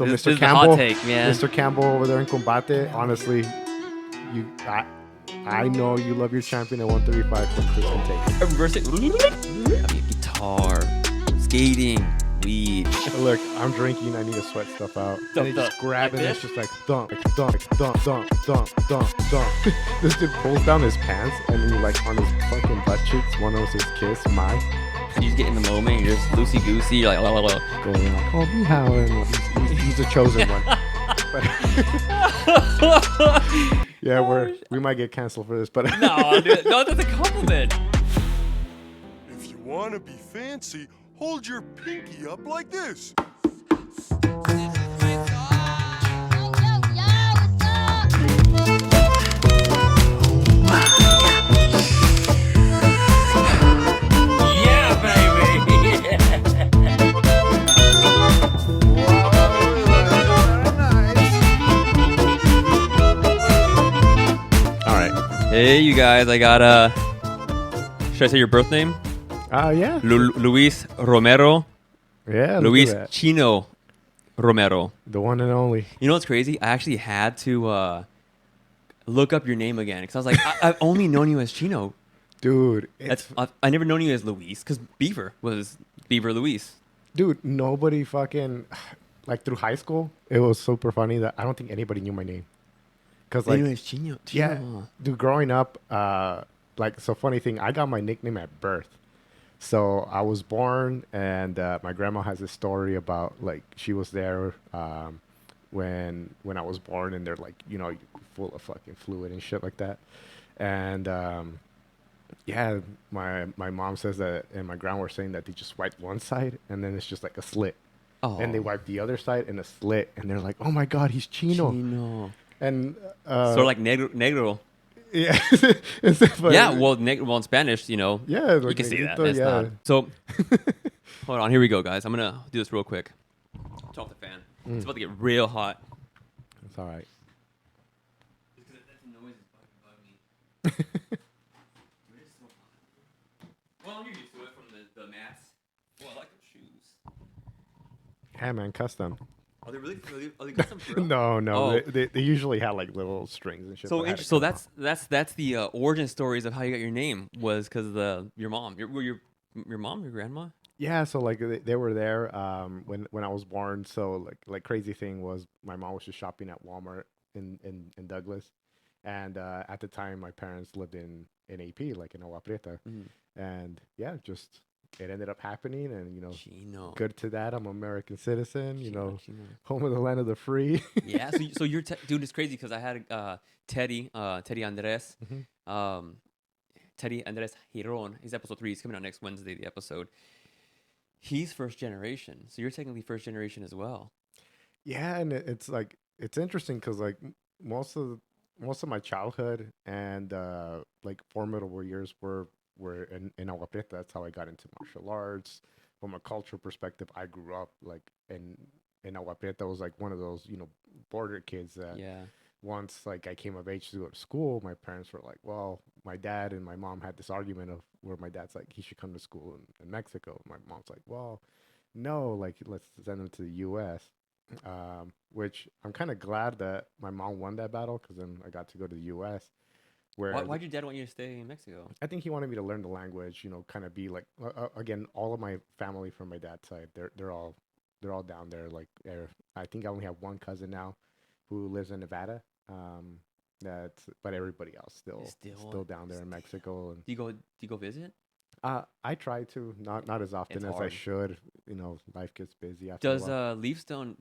So this Mr. is the hot Campbell, take, man. Mr. Campbell over there in Combate, honestly, I know you love your champion at 135, but Chris can take it. I mean, guitar, skating, weed. Look, I'm drinking. I need to sweat stuff out. And they just grab like it. And this? it's just like thump, thump, thump, thump, thump, thump, thump. This dude pulls down his pants and then like on his fucking butt cheeks, one of his kiss, mine. You just get in the moment. You're just loosey goosey. You're like, la, la, la. Going like, oh, me howling. He's a chosen one. But yeah, we might get canceled for this, but No, dude, no, that's a compliment. If you want to be fancy, hold your pinky up like this. Yeah, baby. all right. Hey, you guys, I got should I say your birth name? Yeah. Luis Romero. Yeah. look at Luis that. Chino Romero. The one and only. You know what's crazy? I actually had to look up your name again because I was like, I've only known you as Chino. Dude. I never known you as Luis because Beaver was Beaver Luis. Dude, nobody fucking like through high school. It was super funny that I don't think anybody knew my name. Cause like, Anyways, Chino. yeah, dude, growing up, like, so funny thing, I got my nickname at birth. So I was born, and my grandma has a story about like she was there when I was born, and they're like, you know, full of fucking fluid and shit like that, and yeah, my mom says that, and my grandma was saying that they just wiped one side, and then it's just like a slit. Oh. And they wiped the other side and a slit, and they're like, "Oh my God, he's Chino!" Chino. And Sort of like negro. yeah, Yeah, well, in Spanish, you know, yeah, you like can see that. negrito, That's yeah. not. So, hold on, here we go, guys. I'm gonna do this real quick. Turn off the fan. It's about to get real hot. It's all right. Because that noise is bugging me. Dude, it's so hot. Well, you're used to it from the mats. Well, I like those shoes. Yeah, man, custom. Are they custom for real? No, Oh. they usually have like little strings and shit. So but I had to so cut that's the origin stories of how you got your name was because of your mom. Your mom, your grandma. Yeah, so like they were there when I was born. So like crazy thing was my mom was just shopping at Walmart in Douglas, and at the time my parents lived in AP, like in Agua Prieta, and yeah, just it ended up happening, and you know, Chino. good to that. I'm an American citizen, you know, Chino. home of the land of the free. Yeah, so you're dude. It's crazy because I had Teddy Andres, Teddy Andres Giron. He's episode 3. He's coming out next Wednesday. The episode. He's first generation, so you're technically first generation as well. Yeah, and it's like it's interesting because like most of my childhood and like formidable years were in Agua Prieta. That's how I got into martial arts. From a cultural perspective, I grew up like in Agua Prieta. I was like one of those, you know, border kids that Yeah. once like I came of age to go to school, my parents were like, well, my dad and my mom had this argument of where my dad's like he should come to school in Mexico. My mom's like, well, no, like let's send him to the U.S. Which I'm kind of glad that my mom won that battle because then I got to go to the U.S. Where Why'd your dad want you to stay in Mexico? I think he wanted me to learn the language, you know, kind of be like again, all of my family from my dad's side, they're all down there. Like, I think I only have one cousin now who lives in Nevada. But everybody else still down there in Mexico. And Do you go visit? I try to not as often It's as I hard. should. You know, life gets busy. After Does a while. Leafstone,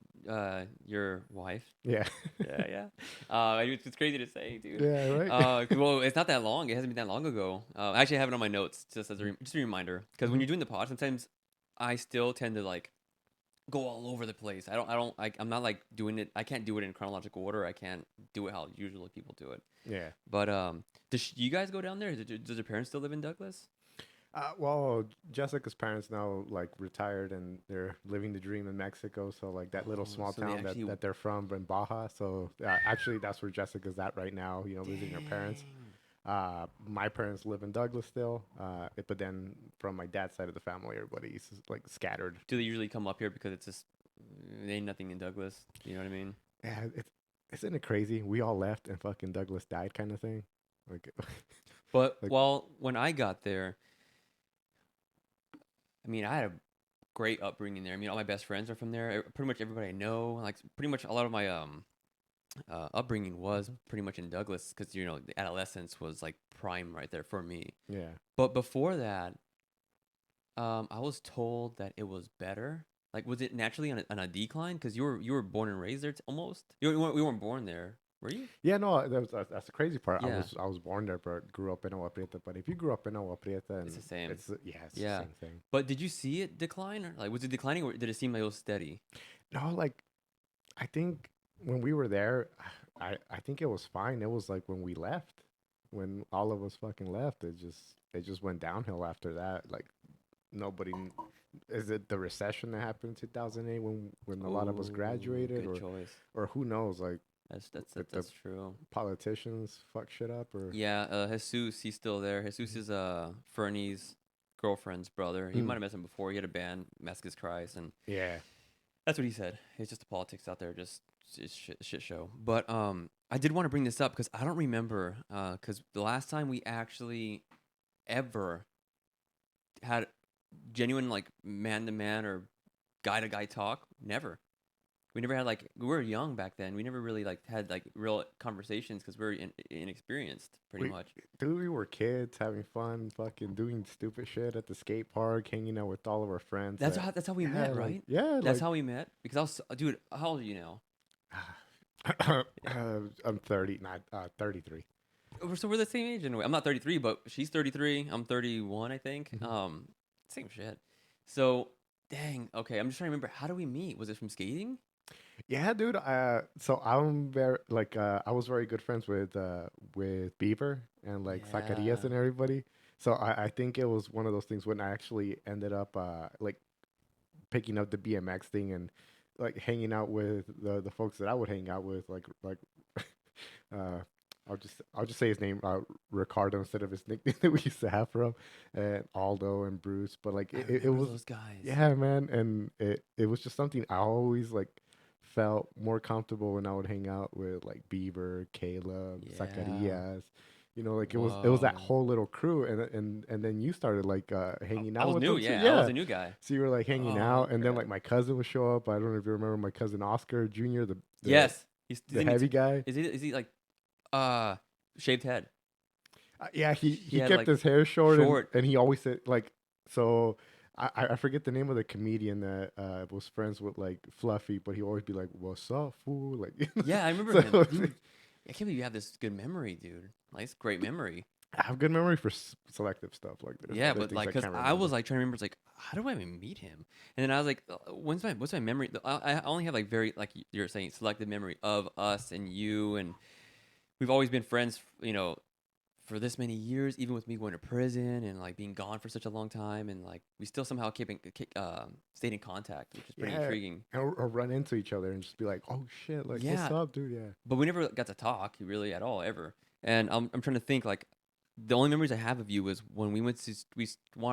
your wife? Yeah. Yeah. It's crazy to say, dude. Yeah, right. Well, it's not that long. It hasn't been that long ago. Actually, I have it on my notes just as just a reminder. Because when you're doing the pod, sometimes I still tend to like go all over the place. I'm not like doing it. I can't do it in chronological order. I can't do it how usually people do it. Yeah. But does you guys go down there? Does your parents still live in Douglas? Well, Jessica's parents now like retired and they're living the dream in Mexico. So like that little small so they town actually- that they're from in Baja. So actually, that's where Jessica's at right now. You know, visiting her parents. My parents live in Douglas still, but then from my dad's side of the family, everybody's like scattered. Do they usually come up here because it's just ain't nothing in Douglas. You know what I mean? Yeah, isn't it crazy? We all left and fucking Douglas died, kind of thing. Like, But like well, when I got there, I mean, I had a great upbringing there. I mean, all my best friends are from there. Pretty much everybody I know, like pretty much a lot of my upbringing was Mhm. pretty much in Douglas because the adolescence was like prime right there for me. yeah, But before that, I was told that it was better. Like, was it naturally on a decline? Because you were born and raised there almost. You weren't born there, were you? yeah. No, that's the crazy part. Yeah, I was born there, but grew up in Agua Prieta. But if you grew up in Agua Prieta, it's and the same. it's the Yeah, same thing. but did you see it decline, or like was it declining, or did it seem like it was steady? No, like I think when we were there, I think it was fine. It was like when we left, when all of us fucking left, it just went downhill after that. Like nobody. Is it the recession that happened in 2008 when a lot of us Ooh, graduated, good choice. or who knows, like if the That's true. politicians fuck shit up, or Yeah, Jesus, he's still there. Jesus is Fernie's girlfriend's brother. He might mm, have met him before. He had a band, Maskis Christ, and yeah. that's what he said. It's just the politics out there, just it's shit show. But I did want to bring this up because I don't remember because the last time we actually ever had genuine like man to man or guy to guy talk, never. We never had like we were young back then. We never really like had like real conversations because we were inexperienced, pretty We, much. dude, we were kids having fun, fucking doing stupid shit at the skate park, hanging out with all of our friends. That's how we Yeah, met, right? That's like how we met. Because dude. How old are you now? Yeah. I'm 30, not 33. So we're the same age in a way. I'm not 33, but she's 33. I'm 31, I think. Mhm. Same shit. So, dang. Okay, I'm just trying to remember. How do we meet? Was it from skating? Yeah, dude. So I'm very like I was very good friends with Beaver and like Zacarias Yeah. and everybody. So I think it was one of those things when I actually ended up like picking up the BMX thing and like hanging out with the folks that I would hang out with, like uh I'll just say his name, Ricardo, instead of his nickname that we used to have for him, and Aldo and Bruce. But like I it remember was, those guys. yeah, man, and it was just something I always like felt more comfortable when I would hang out with like Bieber, Caleb, Yeah. Zacharias. You know, like it was that Whoa. whole little crew, and then you started like hanging I out was with new. them too. Yeah, I was Yeah, a new guy. so you were like hanging Oh, out, and then crap. like my cousin would show up. I don't know if you remember my cousin Oscar Jr., Yes. He's the heavy guy. is he like uh shaved head? Yeah, He he had kept like his hair short, short. and he always said like so. I forget the name of the comedian that was friends with like Fluffy, but he always be like, "What's up, fool?" Like, Yeah, I remember him. so Dude, I can't believe you have this good memory, dude. Like, it's great memory. I have good memory for selective stuff. Like there's Yeah, other but things like, I cause can't I was remember. like trying to remember, it's like, how do I even meet him? And then I was like, what's my memory? I only have like very like you're saying selective memory of us and you, and we've always been friends, for this many years, even with me going to prison and like being gone for such a long time, and like we still somehow stayed in contact, which is pretty Yeah, intriguing. or run into each other and just be like, "Oh shit, like what's Yeah, up, dude?" Yeah. but we never got to talk really at all ever. And I'm trying to think like the only memories I have of you was when we wanted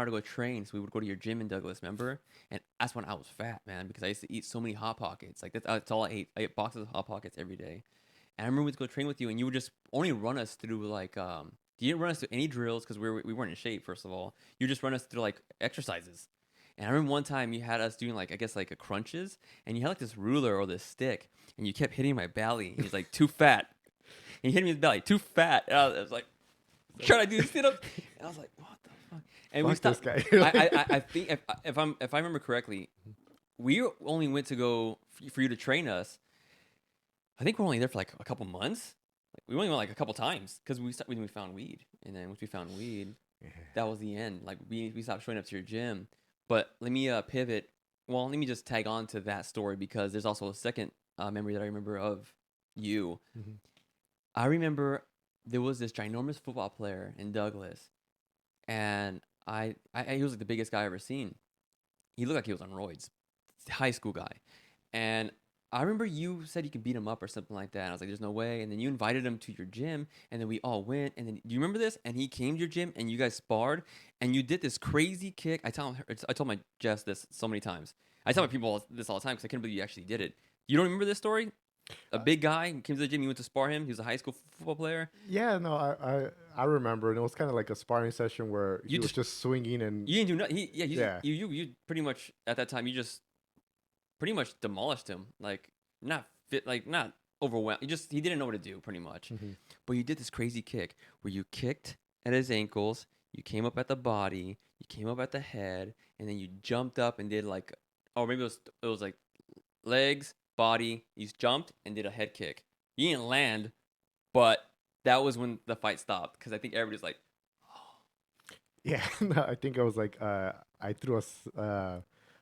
to go train, so we would go to your gym in Douglas, remember? And that's when I was fat, man, because I used to eat so many hot pockets. Like that's all I ate. I ate boxes of hot pockets every day. And I remember we would go train with you, and you would just only run us through like you didn't run us through any drills because we weren't in shape. First of all, you just run us through like exercises. And I remember one time you had us doing like I guess like a crunches, and you had like this ruler or this stick, and you kept hitting my belly. And he's like too fat. And he hit me in the belly, too fat. And I was like trying to do sit ups, and I was like, what the fuck? And we Fuck this stopped. guy. I think if I remember correctly, we only went to go for you to train us. I think we're only there for like a couple months. Like, we only went like a couple times because when we found weed, and then once we found weed, Yeah. that was the end. Like we stopped showing up to your gym. But let me pivot. Well, let me just tag on to that story because there's also a second memory that I remember of you. Mhm. I remember there was this ginormous football player in Douglas, and he was like the biggest guy I ever seen. He looked like he was on roids, high school guy. And I remember you said you could beat him up or something like that. And I was like, there's no way. And then you invited him to your gym, and then we all went. And then do you remember this? And he came to your gym, and you guys sparred, and you did this crazy kick. I told my Jess this so many times. I tell my people this all the time because I couldn't believe you actually did it. You don't remember this story? A big guy came to the gym. You went to spar him. He was a high school football player. Yeah, no, I remember, and it was kind of like a sparring session where You he was just swinging and You didn't do nothing. yeah, You pretty much at that time you just pretty much demolished him. Like not fit, like not overwhelmed. He didn't know what to do pretty much. hmm But you did this crazy kick where you kicked at his ankles, you came up at the body, you came up at the head, and then you jumped up and did like, or maybe it was like legs, body. You jumped and did a head kick. You didn't land, but that was when the fight stopped because I think everybody's like, yeah. No, I think I was like, I threw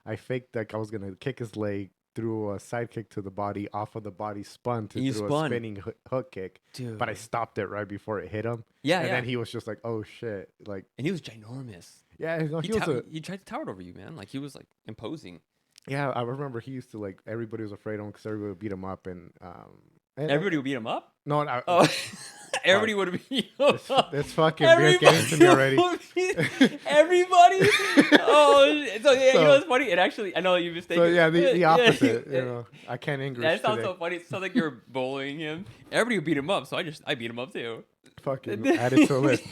I faked like I was gonna kick his leg, threw a side kick to the body, off of the body, spun to and you throw a spun, spinning hook kick, but I dude. stopped it right before it hit him, Yeah, and yeah. then he was just like, oh shit, like And he was ginormous. yeah, no, he was a He tried to tower it over you, man. Like he was like imposing. yeah. I remember he used to like everybody was afraid of him because everybody would beat him up and Everybody would beat him up. no, I, Oh, everybody would beat him up. this fucking beer's getting to me already. Everybody. Oh, so yeah, you know So- what's funny? It actually, I know you mistaken. So yeah, the Yeah, opposite. yeah. You know, I can't English That sounds today. so funny. It sounds like you're bullying him. Everybody would beat him up, so I beat him up too. Fucking add it to a list.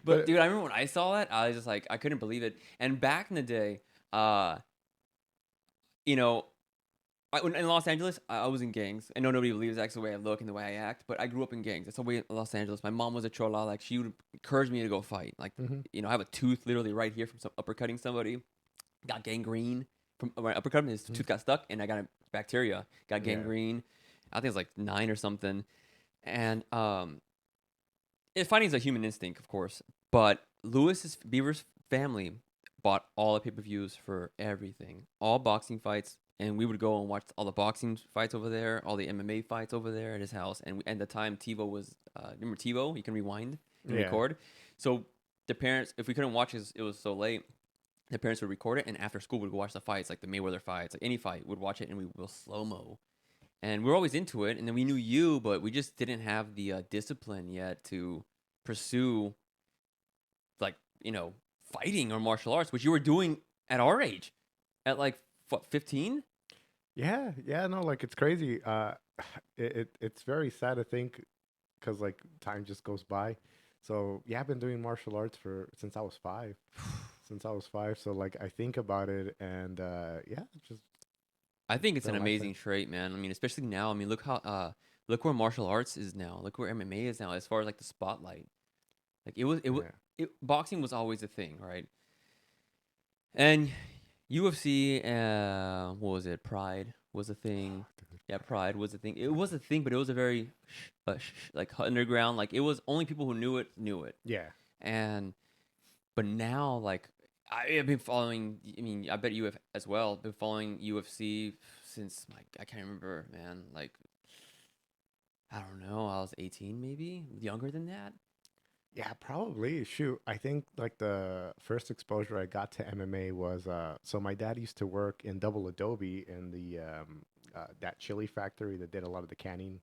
But dude, I remember when I saw that, I was just like, I couldn't believe it. And back in the day, you know, in Los Angeles, I was in gangs. I know nobody believes that's the way I look and the way I act, but I grew up in gangs. That's the way in Los Angeles. My mom was a chola. Like she would encourage me to go fight. Like Mhm. you know, I have a tooth literally right here from some uppercutting somebody. Got gangrene from when I uppercut him. His tooth got stuck, and I got a bacteria. Got Yeah. gangrene. I think it's like 9 or something. And fighting is a human instinct, of course. But Beaver's family bought all the pay-per-views for everything, all boxing fights, and we would go and watch all the boxing fights over there, all the MMA fights over there at his house. And at the time, TiVo was remember TiVo? You can rewind and Yeah. record. So the parents, if we couldn't watch it was so late, the parents would record it, and after school we'd go watch the fights, like the Mayweather fights, like any fight, would watch it, and we will slow mo. And we were always into it, and then we knew you, but we just didn't have the discipline yet to pursue, like fighting or martial arts, which you were doing at our age, at like what 15? Yeah, yeah, no, like it's crazy. It's very sad to think because like time just goes by. So yeah, I've been doing martial arts since I was 5. Since I was 5, so like I think about it, and yeah, just I think it's the an life amazing trait, man. I mean, especially now. I mean, look where martial arts is now. Look where MMA is now, as far as like the spotlight. Like yeah. boxing was always a thing, right? And UFC, what was it? Pride was a thing. Yeah, Pride was a thing. It was a thing, but it was a very like underground. Like it was only people who knew it knew it. Yeah. And but now, like I have been following. I mean, I bet you have as well. Been following UFC since I can't remember, man. Like I don't know. I was 18, maybe younger than that. Yeah, probably. Shoot, I think like the first exposure I got to MMA was so my dad used to work in Double Adobe in the that chili factory that did a lot of the canning.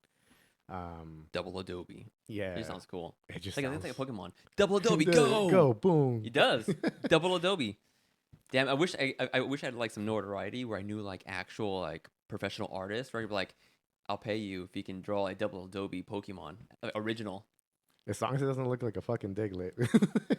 Double Adobe. Yeah, It sounds cool. it just It's like, it's sounds like a Pokemon. Double Adobe, go! go boom. It does. Double Adobe. Damn, I wish I wish I had like some notoriety where I knew like actual like professional artists where I'd be like, I'll pay you if you can draw a Double Adobe Pokemon original. As long as it doesn't look like a fucking Diglett.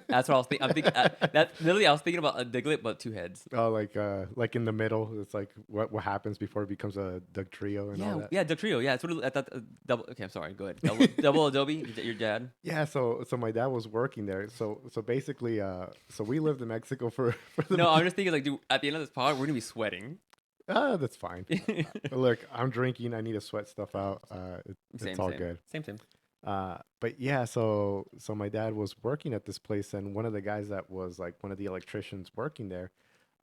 That's what I was thinking. I'm thinking that literally I was thinking about a Diglett but 2 heads. Oh, like in the middle, it's like what happens before it becomes a Doug Trio and all that. Yeah, Duck Trio. Yeah, it's what I thought. Double. Okay, I'm sorry. Go ahead. Double Adobe. Your dad. Yeah, so my dad was working there. So basically, so we lived in Mexico for the No, I'm just thinking like, dude, at the end of this pod, we're gonna be sweating. that's fine. Look, I'm drinking. I need to sweat stuff out. It's all good. Same. But yeah, so my dad was working at this place, and one of the guys that was like one of the electricians working there,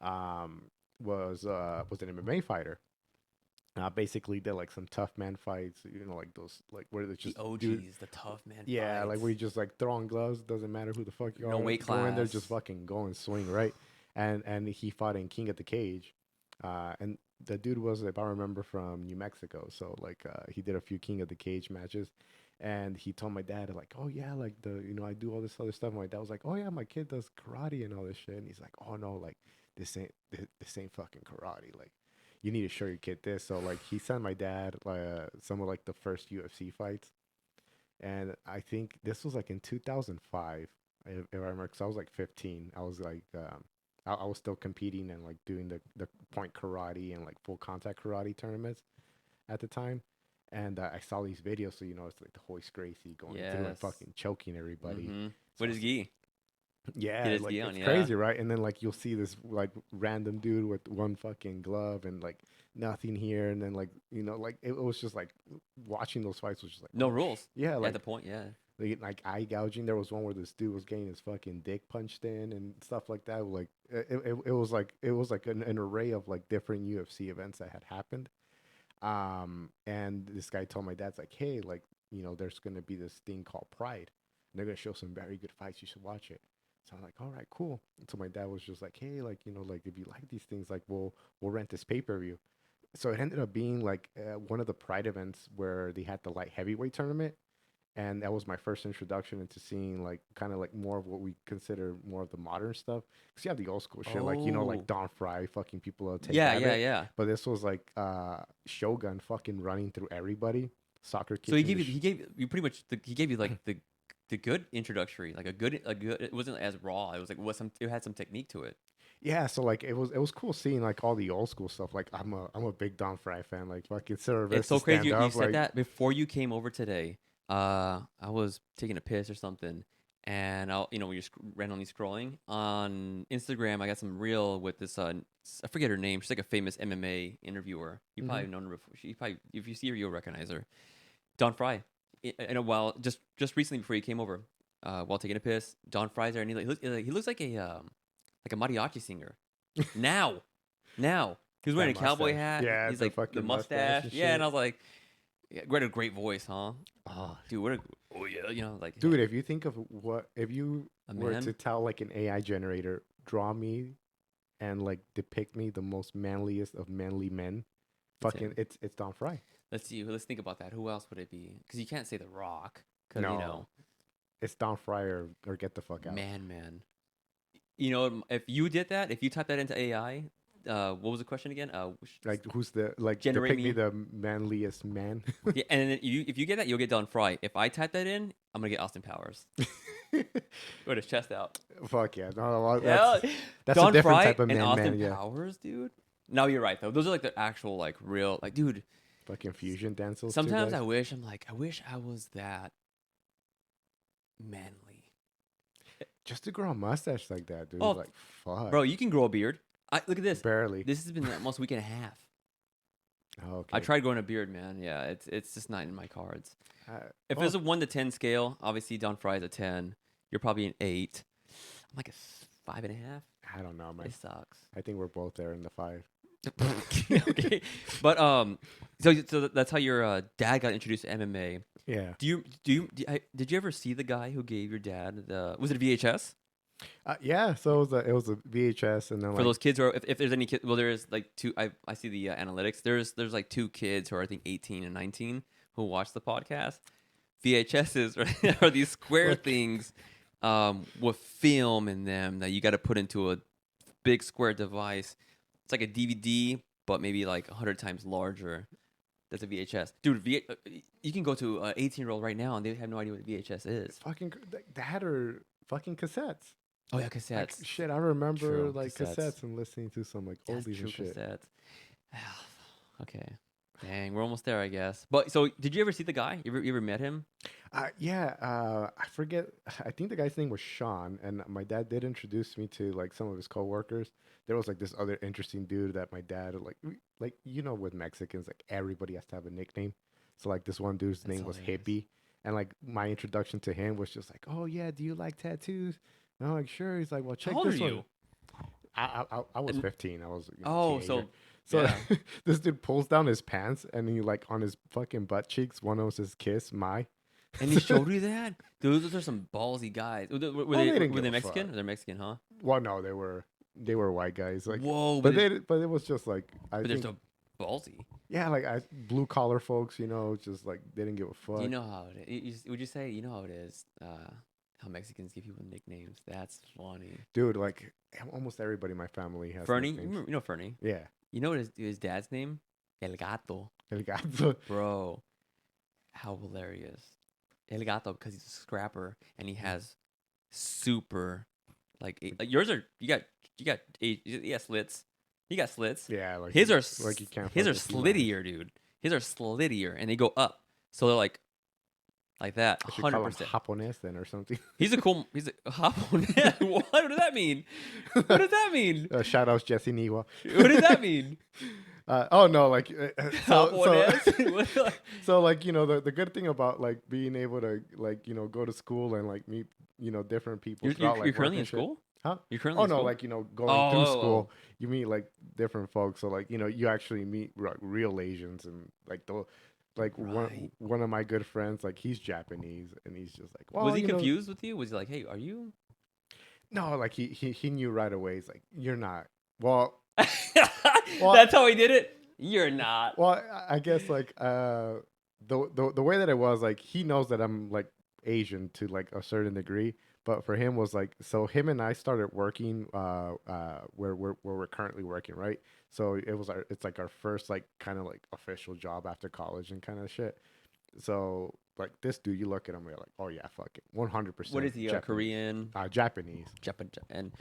was an MMA fighter. Basically did like some tough man fights, like those like where it's just The OGs, dude, the tough man. yeah, like fights. where you just like throw on gloves, doesn't matter who the fuck you No are, weight go in there, class. just fucking go and swing, right? And he fought in King of the Cage, and the dude was, if I remember, from New Mexico, so like he did a few King of the Cage matches, and he told my dad like, oh yeah, like I do all this other stuff. And my dad was like, oh yeah, my kid does karate and all this shit, and he's like, oh no, like this ain't fucking karate. Like, you need to show your kid this. So like, he sent my dad some of like the first UFC fights, and I think this was like in 2005. If I remember, because I was like 15. I was like, I was still competing and like doing the point karate and like full contact karate tournaments at the time. And I saw these videos, so it's like the Hoist Gracie going through and Yes. fucking choking everybody. Mm-hmm. So With his gi. yeah, Get his like gi on, it's yeah. crazy, right? And then like you'll see this like random dude with one fucking glove and like nothing here, and then like like it was just like watching those fights was just like, No oh, rules. yeah, At like the point, yeah. like eye gouging. There was one where this dude was getting his fucking dick punched in and stuff like that. Like it was like an array of like different UFC events that had happened. And this guy told my dad's like, hey, like, there's gonna be this thing called Pride. And they're gonna show some very good fights. You should watch it. So I'm like, all right, cool. And so my dad was just like, hey, like, like if you like these things, like we'll rent this pay-per-view. So it ended up being like one of the Pride events where they had the light heavyweight tournament. And that was my first introduction into seeing like kind of like more of what we consider more of the modern stuff. Cause you have the old school shit, like Oh. like Don Fry fucking people take Yeah, at yeah, it. yeah. But this was like Shogun fucking running through everybody. Soccer kid. So he gave you pretty much he gave you like the good introductory, like a good it wasn't as raw. It was like it had some technique to it. Yeah, so like it was cool seeing like all the old school stuff. Like I'm a big Don Fry fan. Like fucking Silver It's so crazy you said like, that before you came over today. I was taking a piss or something, and when you're randomly scrolling on Instagram, I got some reel with this I forget her name. She's like a famous MMA interviewer. You probably known her before. She probably, if you see her, you'll recognize her. Don Fry. In a while, just recently before he came over, while taking a piss, Don Fry's there, and he looks like a mariachi singer. Now, he was wearing a that cowboy mustache. hat. Yeah, He's the like the fucking mustache. and Yeah, and shit. I was like, yeah, what a great voice, huh? Oh, dude, oh yeah, like Dude, if you think of if you a were man. to tell like an AI generator, draw me and like depict me the most manliest of manly men, It's fucking him. it's Don Fry. Let's see. Let's think about that. Who else would it be? Because you can't say The Rock. Because No, it's Don Fry or get the fuck out. man. If you did that, if you typed that into AI, what was the question again? Like who's the like Generate depict me me. the manliest man? Yeah, and then if you get that, you'll get Don Fry. If I type that in, I'm gonna get Austin Powers with his chest out. Fuck yeah, no, well, Yeah, that's Don a different Fry type of and man, Austin man. Yeah, Powers, dude. No, you're right though. Those are like the actual like real like, dude. fucking fusion dancers. Sometimes I wish I wish I was that manly. just to grow a mustache like that, dude. Oh, Like fuck, Bro, you can grow a beard. Look at this. barely. This has been almost a week and a half. Oh, okay. I tried growing a beard, man. Yeah, it's just not in my cards. If oh, there's a 1 to 10 scale, obviously Don Fry's a 10. You're probably an 8. I'm like a 5.5. I don't know, man. It sucks. I think we're both there in the 5. Okay, but so that's how your dad got introduced to MMA. Yeah. Did you ever see the guy who gave your dad was it a VHS? Yeah. So it was a VHS, and then For those kids who are, if there's any kid, well, there is like two. I see the analytics. There's like 2 kids who are I think 18 and 19 who watch the podcast. VHSs are these square things with film in them that you got to put into a big square device. It's like a DVD, but maybe like 100 times larger. That's a VHS, dude. You can go to an 18-year-old right now and they have no idea what a VHS is. fucking that or fucking cassettes. Oh yeah, Like, cassettes. shit, I remember True, like cassettes. cassettes and listening to some like That's oldies true, and shit. cassettes. Okay. Dang, we're almost there, I guess. But so, did you ever see the guy? You ever met him? Yeah, I forget. I think the guy's name was Sean, and my dad did introduce me to like some of his coworkers. There was like this other interesting dude that my dad like with Mexicans, like everybody has to have a nickname. So like this one dude's That's name was hilarious. Hippie, and like my introduction to him was just like, oh yeah, do you like tattoos? And I'm like, sure. He's like, well, check How old this are one. you? I was And- 15. I was Oh, teenager. so So yeah. this dude pulls down his pants and he like on his fucking butt cheeks, one of them says kiss my. And he showed you that? Dude, those are some ballsy guys. Were they they, didn't were give they a Mexican? fuck. They're Mexican, huh? Well, no, they were white guys. Like, Whoa, but it was just like but they're think, so ballsy. yeah, like blue collar folks, just like they didn't give a fuck. You know how it is. Would you say you know how it is? how Mexicans give people nicknames. That's funny. Dude, like almost everybody in my family has Fernie, nicknames. you know Fernie. Yeah. You know what his dad's name? El Gato. El gato. Bro, how hilarious. El Gato because he's a scrapper and he has super like yours are you got slits. You got slits. Yeah, like His are like you can't his fuck are with females. slittier, dude. His are slittier and they go up. So they're like that, I should call him 100%. Japonés then or something. He's a hop on. What does that mean? What does that mean? Shout outs Jesse Niwa. What does that mean? Oh no, like Japonés? What the- so like the good thing about like being able to like go to school and like meet different people You're, throughout you're, like you're work currently in and shit. school? Huh? You're currently Oh in no, school? like going through Oh, school, you meet like different folks. So like you actually meet like real Asians and like the like Right. one of my good friends, like he's Japanese and he's just like, well, Was he confused with you? Was he like, hey, are you? No, like he knew right away. He's like, you're not. Well, That's how he did it? You're not. well, I guess like the way that it was, like he knows that I'm like Asian to like a certain degree, but for him was like, so him and I started working where we're currently working, right? So it's like our first like kind of like official job after college and kind of shit. So like this dude, you look at him, you're like, oh yeah, fuck it, 100%. What is he? Korean? Japanese. And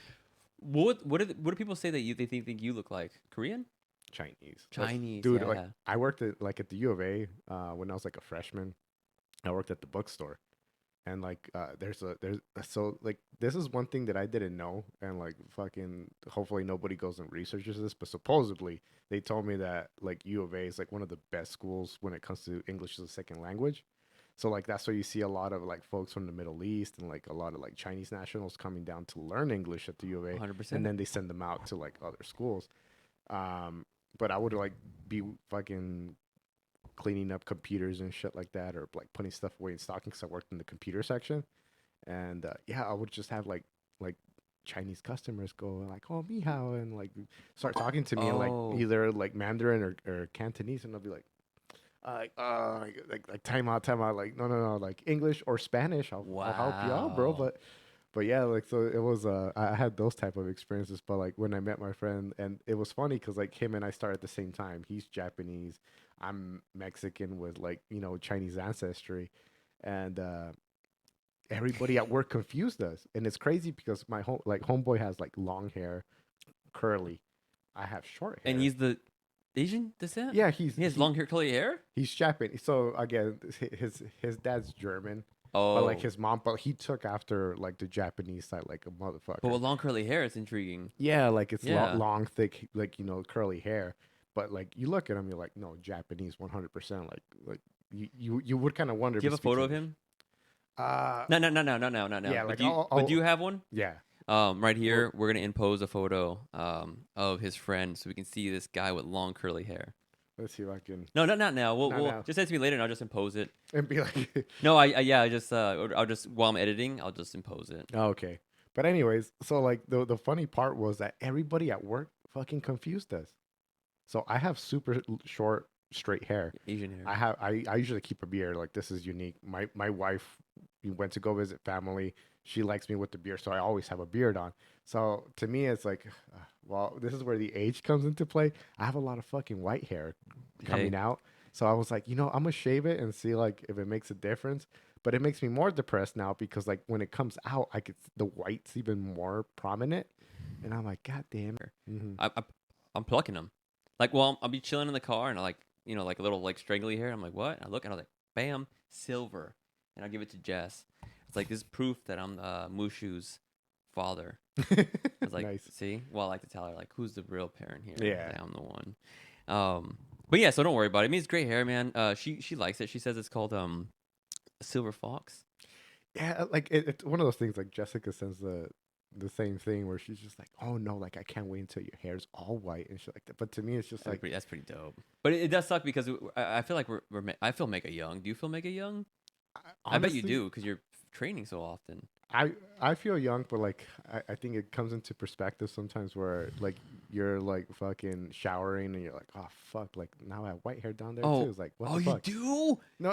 what do people say that they think you look like? Korean? Chinese. Chinese, Dude, yeah. like I worked at the U of A when I was like a freshman. I worked at the bookstore. And like there's so like this is one thing that I didn't know, and like fucking hopefully nobody goes and researches this, but supposedly they told me that like U of A is like one of the best schools when it comes to English as a second language. So like that's why you see a lot of like folks from the Middle East and like a lot of like Chinese nationals coming down to learn English at the U of A, 100%. and then they send them out to like other schools. But I would like be fucking cleaning up computers and shit like that, or like putting stuff away in stocking because I worked in the computer section, and yeah, I would just have like Chinese customers go like, "Oh, mi hao," and like start talking to me in like Oh. either like Mandarin or Cantonese, and I'll be like, time out, like no, like English or Spanish, I'll help you out, bro. Wow. But yeah, like so it was. I had those type of experiences. But like when I met my friend, and it was funny because like him and I started at the same time. He's Japanese, I'm Mexican with like Chinese ancestry, and everybody at work confused us. And it's crazy because my homeboy has like long hair, curly. I have short hair. And he's the Asian descent? Yeah, He has long hair, curly hair? He's Japanese. So again, his dad's German. Oh. But like his mom, but he took after like the Japanese side like a motherfucker. But with long curly hair, it's intriguing. Yeah, like it's Yeah. long, thick, like curly hair. But like you look at him, you're like, no, Japanese, 100%. Like you would kind of wonder. Do you have a photo of him? No. No. Yeah, But like do you, I'll- but do you have one? Yeah. Right here, we're gonna impose a photo of his friend so we can see this guy with long curly hair. Let's see if I can No, not now. We'll now. just send it to me later, and I'll just impose it. and be like, No, I just I'll just while I'm editing, I'll just impose it. oh, okay. But anyways, so like the funny part was that everybody at work fucking confused us. So I have super short, straight hair. Asian hair. I usually keep a beard. Like this is unique. My wife went to go visit family. She likes me with the beard, so I always have a beard on. So to me, it's like, well, this is where the age comes into play. I have a lot of fucking white hair coming out. So I was like, I'm gonna shave it and see like if it makes a difference. But it makes me more depressed now because like when it comes out, I get the white's even more prominent, and I'm like, God damn it. I'm plucking them. Like, well, I'll be chilling in the car and I like like a little like strangly hair. I'm like, what? And I look and I was like, bam, silver, and I give it to Jess. It's like this is proof that I'm Mushu's father. I was like, Nice. see? Well, I like to tell her like, who's the real parent here? Yeah. I'm the one. But yeah, so don't worry about it. I mean, it's great hair, man. She likes it. She says it's called silver fox. Yeah, like it's one of those things. Like Jessica says the same thing where she's just like, oh no, like I can't wait until your hair's all white and shit like that. But to me, it's just like, That's pretty dope. But it does suck because I feel like I feel mega young. Do you feel mega young? I bet you honestly, do because you're training so often. I feel young, but like I think it comes into perspective sometimes where like you're like fucking showering and you're like, oh fuck, like now I have white hair down there too. Oh, It's like, what oh, the you fuck? do? No,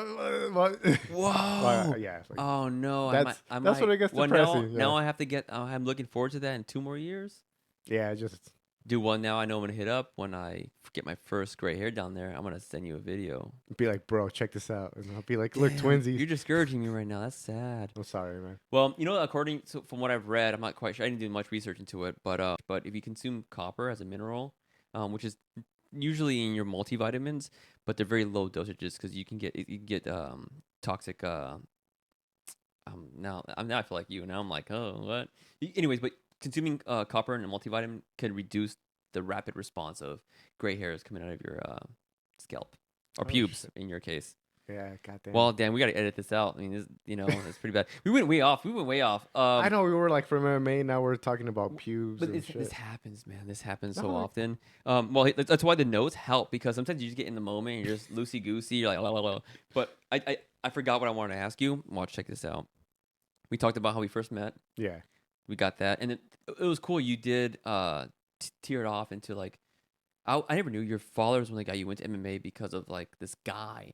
what? Whoa. Yeah, it's like, Oh no, I that's might. when it gets Well, depressing. Yeah, now I have to get. I'm looking forward to that in 2 more years. yeah, just Dude, well, now I know I'm gonna hit up when I get my first gray hair down there. I'm gonna send you a video. be like, bro, check this out, and I'll be like, look, Damn, twinsies. you're discouraging me right now. That's sad. I'm sorry, man. Well, according to from what I've read, I'm not quite sure. I didn't do much research into it, but if you consume copper as a mineral, which is usually in your multivitamins, but they're very low dosages because you can get toxic. Now I feel like you. Now I'm like, oh, what? Anyways, but consuming copper and a multivitamin can reduce the rapid response of gray hairs coming out of your scalp or Oh, pubes shit. in your case. Yeah, goddamn. Well, Dan, we got to edit this out. I mean, it's pretty bad. We went way off. I know we were like from MMA. Now we're talking about pubes But and this shit. happens, man. This happens so No, often. Well, that's why the notes help because sometimes you just get in the moment and you're just loosey goosey. You're like, la, la, la. But I forgot what I wanted to ask you. Watch, check this out. We talked about how we first met. Yeah. We got that, and it was cool. You did tear it off into like, I never knew your father was one of the guy you went to MMA because of like this guy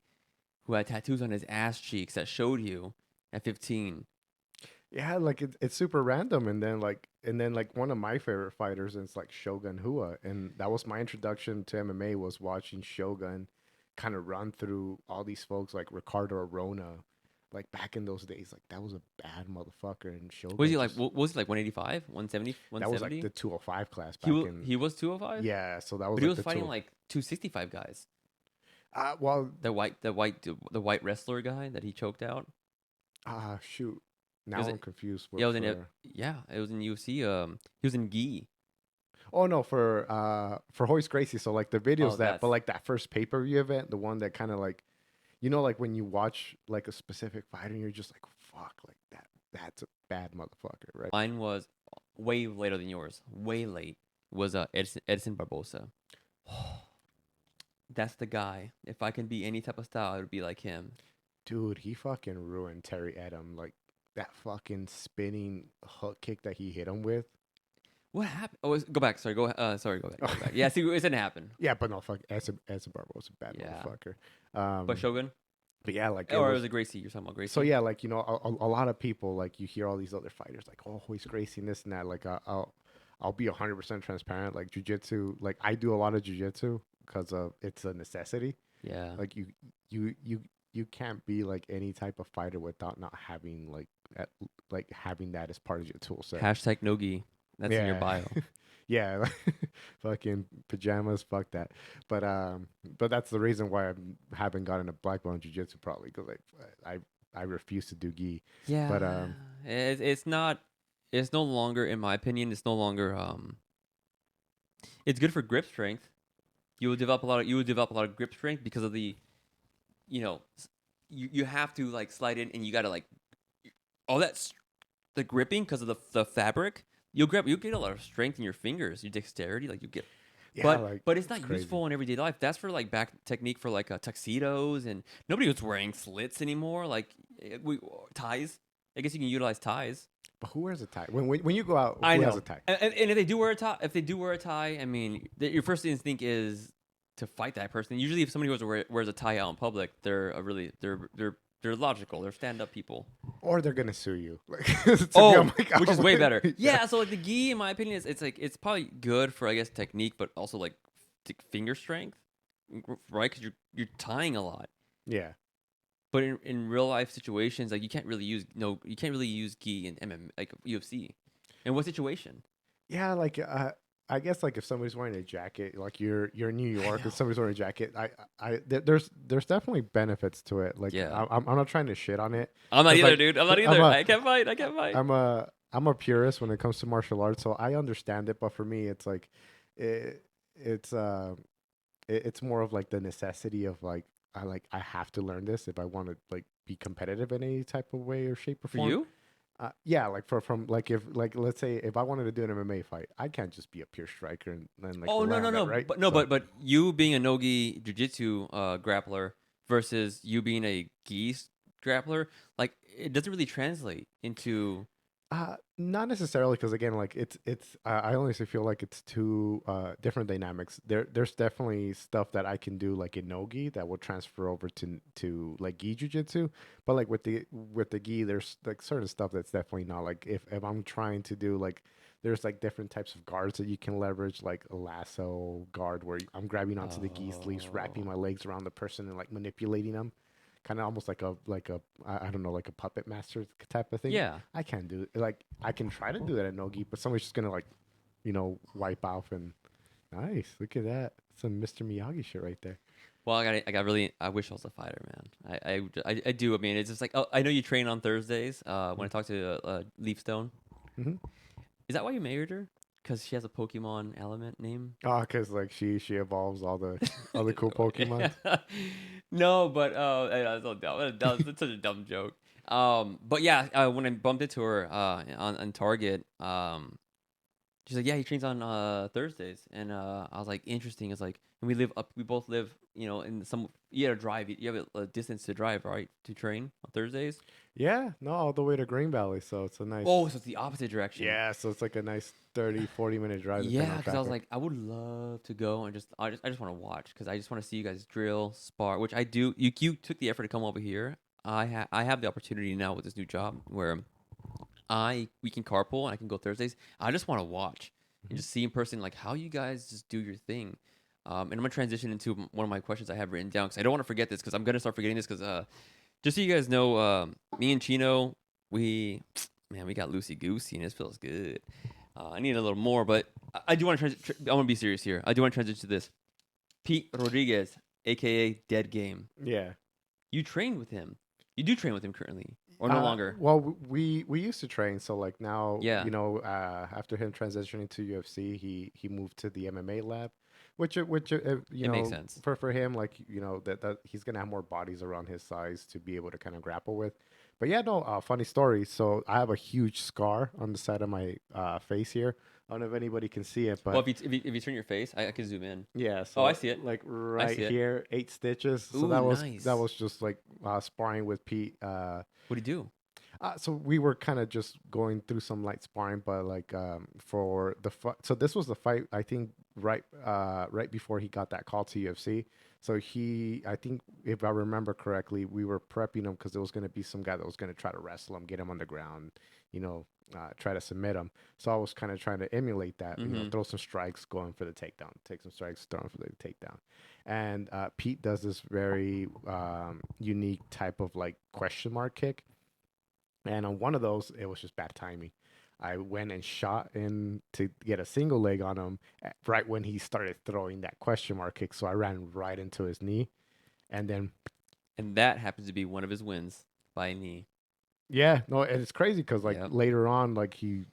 who had tattoos on his ass cheeks that showed you at 15. Yeah, like it's super random, and then like one of my favorite fighters is like Shogun Hua, and that was my introduction to MMA was watching Shogun kind of run through all these folks like Ricardo Arona, like back in those days, like that was a bad motherfucker, and Shogun Was he like? just- What was he like? 185, 170, that was like 170? the 205 class He back in he was 205. yeah, so that was But he like was the fighting 205 like 265 guys. well The white wrestler guy that he choked out. shoot, now Was I'm it- confused. Yeah, it was for- it was in UFC. He was in gi. Oh no, for Hoist Gracie. So like the videos Oh, but like that first pay-per-view event, the one that kind of like, like when you watch like a specific fight and you're just like, fuck, like that's a bad motherfucker, right? Mine was way later than yours. Way late was Edson Barbosa. That's the guy. If I can be any type of style, it would be like him. Dude, he fucking ruined Terry Edom. Like that fucking spinning hook kick that he hit him with. What happened? Oh, go back. Sorry, go. Sorry, go back. Go back. Yeah, see, it didn't happen. Yeah, but no, fuck, Edson Barbosa, bad Yeah. motherfucker. But Shogun, But yeah, like or it was a Gracie. You're talking about Gracie. so yeah, like a lot of people like you hear all these other fighters like, oh, Hoist Gracie and this and that. Like I'll be 100% transparent. Like jujitsu, like I do a lot of jujitsu because it's a necessity. Yeah. Like you can't be like any type of fighter without not having like having that as part of your tool set. Hashtag no gi. That's in your bio. Yeah, fucking pajamas, fuck that. But that's the reason why I haven't gotten a black belt in jiu-jitsu probably because I refuse to do gi. Yeah. But it's not. It's no longer, in my opinion, it's no longer. It's good for grip strength. You will develop a lot of grip strength because of the, you have to like slide in and you gotta like, all that the gripping because of the fabric. You'll get a lot of strength in your fingers, your dexterity, like you get. yeah, But it's not crazy. useful in everyday life. That's for like back technique for like tuxedos, and nobody was wearing slits anymore. Like ties. I guess you can utilize ties. But who wears a tie? When you go out, I who know. has a tie? And if they do wear a tie, I mean, your first instinct is to fight that person. Usually, if somebody wears a tie out in public, they're they're logical. They're stand-up people. Or they're gonna sue you. Like, Which is way better. Yeah, so like the gi, in my opinion, it's probably good for I guess technique, but also like finger strength, right? Because you're tying a lot. Yeah. But in real life situations, like you can't really use gi in like UFC. In what situation? Yeah, like I guess like if somebody's wearing a jacket, like you're in New York and somebody's wearing a jacket, there's definitely benefits to it. Like Yeah. I'm not trying to shit on it. I'm not 'Cause, either, like, dude. I'm not either. I can't fight. I'm a purist when it comes to martial arts, so I understand it. But for me, it's like it's more of like the necessity of like I have to learn this if I want to like be competitive in any type of way or shape or For form. you? Yeah, like from like if like let's say if I wanted to do an MMA fight, I can't just be a pure striker and then like Oh no, rely on that, right? But no, So- but you being a no-gi jiu-jitsu grappler versus you being a gi grappler, like it doesn't really translate into Not necessarily, because again, like it's I honestly feel like it's two different dynamics. There's definitely stuff that I can do like in no gi that will transfer over to like gi jujitsu, but like with the gi, there's like certain stuff that's definitely not like if I'm trying to do like there's like different types of guards that you can leverage, like a lasso guard where I'm grabbing onto the gi sleeves, wrapping Oh. my legs around the person and like manipulating them, kind of almost like a I don't know, like a puppet master type of thing. Yeah. I can't do it. Like I can try to do that at Nogi, but somebody's just gonna like, wipe off and nice. Look at that. Some Mr. Miyagi shit right there. Well, I got really. I wish I was a fighter, man. I do. I mean, it's just like, oh, I know you train on Thursdays. When I talked to Leaf Stone, Mm-hmm. is that why you married her? Because she has a Pokemon element name. Oh, cause like she evolves all the cool Pokemon. No, but that's so dumb. That's such a dumb joke. But yeah, when I bumped into her on Target, she's like, yeah, he trains on Thursdays, and I was like, interesting. It's like, and we both live, in some. You have to drive. You have a distance to drive, right, to train on Thursdays. Yeah, no, all the way to Green Valley, so it's a nice. Oh, so it's the opposite direction. Yeah, so it's like a nice 30-40 minute drive depending Yeah, on because I was traffic. like, I would love to go and I just want to watch because I just want to see you guys drill, spar, which I do. You took the effort to come over here. I have the opportunity now with this new job where we can carpool and I can go Thursdays. I just want to watch and Mhm. just see in person like how you guys just do your thing. And I'm gonna transition into one of my questions I have written down because I don't want to forget this because I'm gonna start forgetting this because just so you guys know, me and Chino, we man, we got loosey goosey and this feels good. I need a little more, but I do want to. I want to be serious here. I do want to transition to this. Pete Rodriguez, aka Dead Game. Yeah. You train with him. You do train with him currently, or no longer? Well, we used to train, so like now, Yeah, after him transitioning to UFC, he moved to the MMA lab, which it makes sense. for him, like that he's gonna have more bodies around his size to be able to kind of grapple with. But yeah, no, funny story. So I have a huge scar on the side of my face here. I don't know if anybody can see it, Well, but if you turn your face, I can zoom in. yeah, Oh, I so see it. like I right see it. here, 8 stitches. So Ooh, that nice. was just like sparring with Pete. What do you do? So we were kind of just going through some light sparring, but like for the fight. So this was the fight I think right before he got that call to UFC. So I think if I remember correctly, we were prepping him because there was going to be some guy that was going to try to wrestle him, get him on the ground, try to submit him. So I was kind of trying to emulate that, Mm-hmm. throw some strikes, going for the takedown, take some strikes, throwing for the takedown. And Pete does this very unique type of like question mark kick, and on one of those, it was just bad timing. I went and shot in to get a single leg on him right when he started throwing that question mark kick. So I ran right into his knee. And then, And that happens to be one of his wins by knee. yeah, no, and it's crazy because like Yep. later on, like he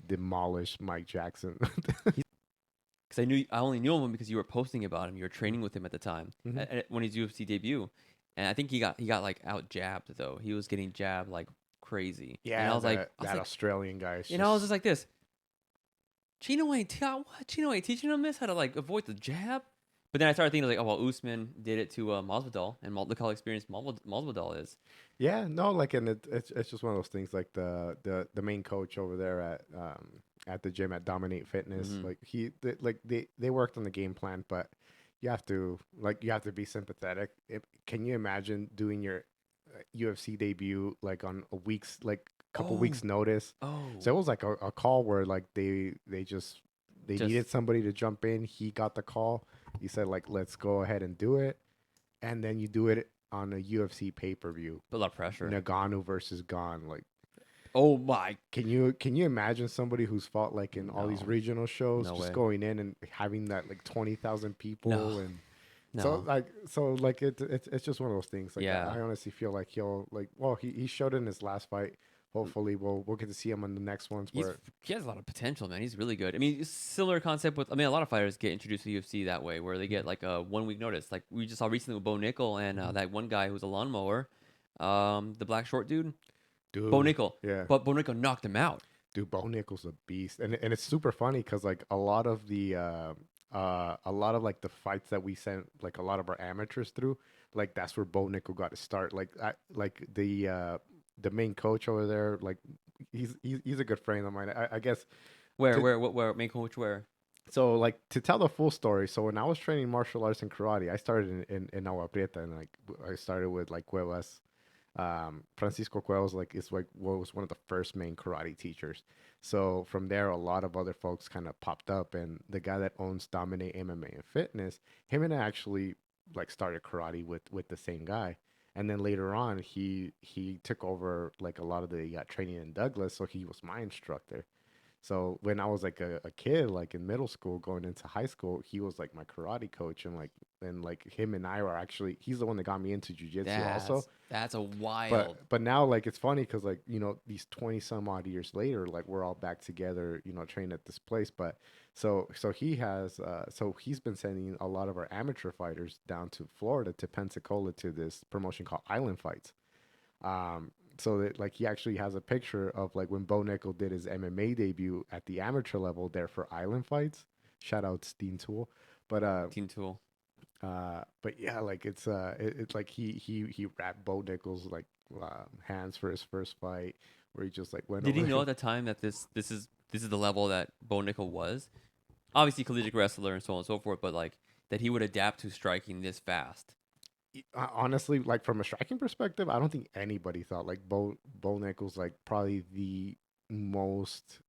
demolished Mike Jackson. Because I only knew him because you were posting about him. You were training with him at the time Hmm. when his UFC debut, and I think he got like out jabbed though. He was getting jabbed like crazy, and Yeah, I was that like, Australian guy is I was just just like this. Chino ain't teaching him this how to like avoid the jab. But then I started thinking like, oh well, Usman did it to Masvidal, and look how experienced Masvidal is. yeah, no, like, and it's just one of those things. Like the main coach over there at the gym at Dominate Fitness, Hmm. like they worked on the game plan, but you have to be sympathetic. Can you imagine doing your UFC debut like on a week's like couple Oh, weeks notice? oh, So it was like a call where like they just needed somebody to jump in. He got the call. He said like let's go ahead and do it, and then you do it on a UFC pay per view. a lot of pressure. Nagano versus Gon. Like, Oh my, can you imagine somebody who's fought like in all these no, regional shows no just way, going in and having that like 20,000 no, people, and no, so like it's just one of those things. Like yeah. I honestly feel like he'll like well he showed in his last fight. Hopefully we'll get to see him on the next ones where He has a lot of potential, man. He's really good. I mean, similar concept with. I mean, a lot of fighters get introduced to UFC that way, where they get Mhm, like a 1 week notice. Like we just saw recently with Bo Nickel and mhm. that one guy who's a lawnmower, the black short dude, Bo Dude, Nickel. yeah. But Bo Nickel knocked him out. Dude, Bo Nickel's a beast, and it's super funny because like a lot of like the fights that we sent like a lot of our amateurs through, like that's where Bo Nickel got to start. Like the main coach over there, like he's a good friend of mine. I guess Where, to, where, main coach where? so like to tell the full story. So when I was training martial arts and karate, I started in Agua Prieta, and like I started with like Cuevas. Francisco Cuevas like is like was one of the first main karate teachers. So from there, a lot of other folks kind of popped up, and the guy that owns Dominate MMA and Fitness, him and I actually like started karate with the same guy. And then later on, he took over like a lot of the training in Douglas, so he was my instructor. So when I was like a kid, like in middle school, going into high school, he was like my karate coach, and like him and I were actually he's the one that got me into jujitsu also. That's a wild. But now like it's funny because like these 20 some odd years later, like we're all back together, training at this place. But so he has so he's been sending a lot of our amateur fighters down to Florida to Pensacola to this promotion called Island Fights. So that like he actually has a picture of like when Bo Nickel did his MMA debut at the amateur level there for Island Fights. Shout out Steen Tool. But Team Tool. but yeah, like it's like he wrapped Bo Nickel's like hands for his first fight where he just like went Did he over know at the time that this is the level that Bo Nickel was? Obviously, collegiate wrestler and so on and so forth, but like that he would adapt to striking this fast. honestly, like from a striking perspective, I don't think anybody thought like Bo Nichols like probably the most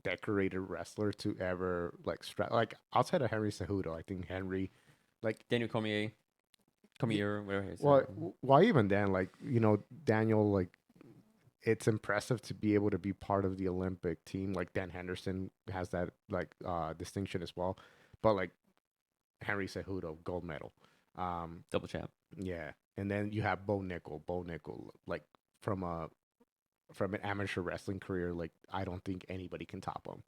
decorated wrestler to ever like strike. Like outside of Henry Cejudo, I think Henry, like Daniel Cormier, Cormier, whatever his well, why even then, like Daniel, like it's impressive to be able to be part of the Olympic team. Like Dan Henderson has that like distinction as well, but like Henry Cejudo, gold medal. double champ. Yeah, and then you have Bo Nickel. Bo Nickel, like from a from an amateur wrestling career, like I don't think anybody can top him.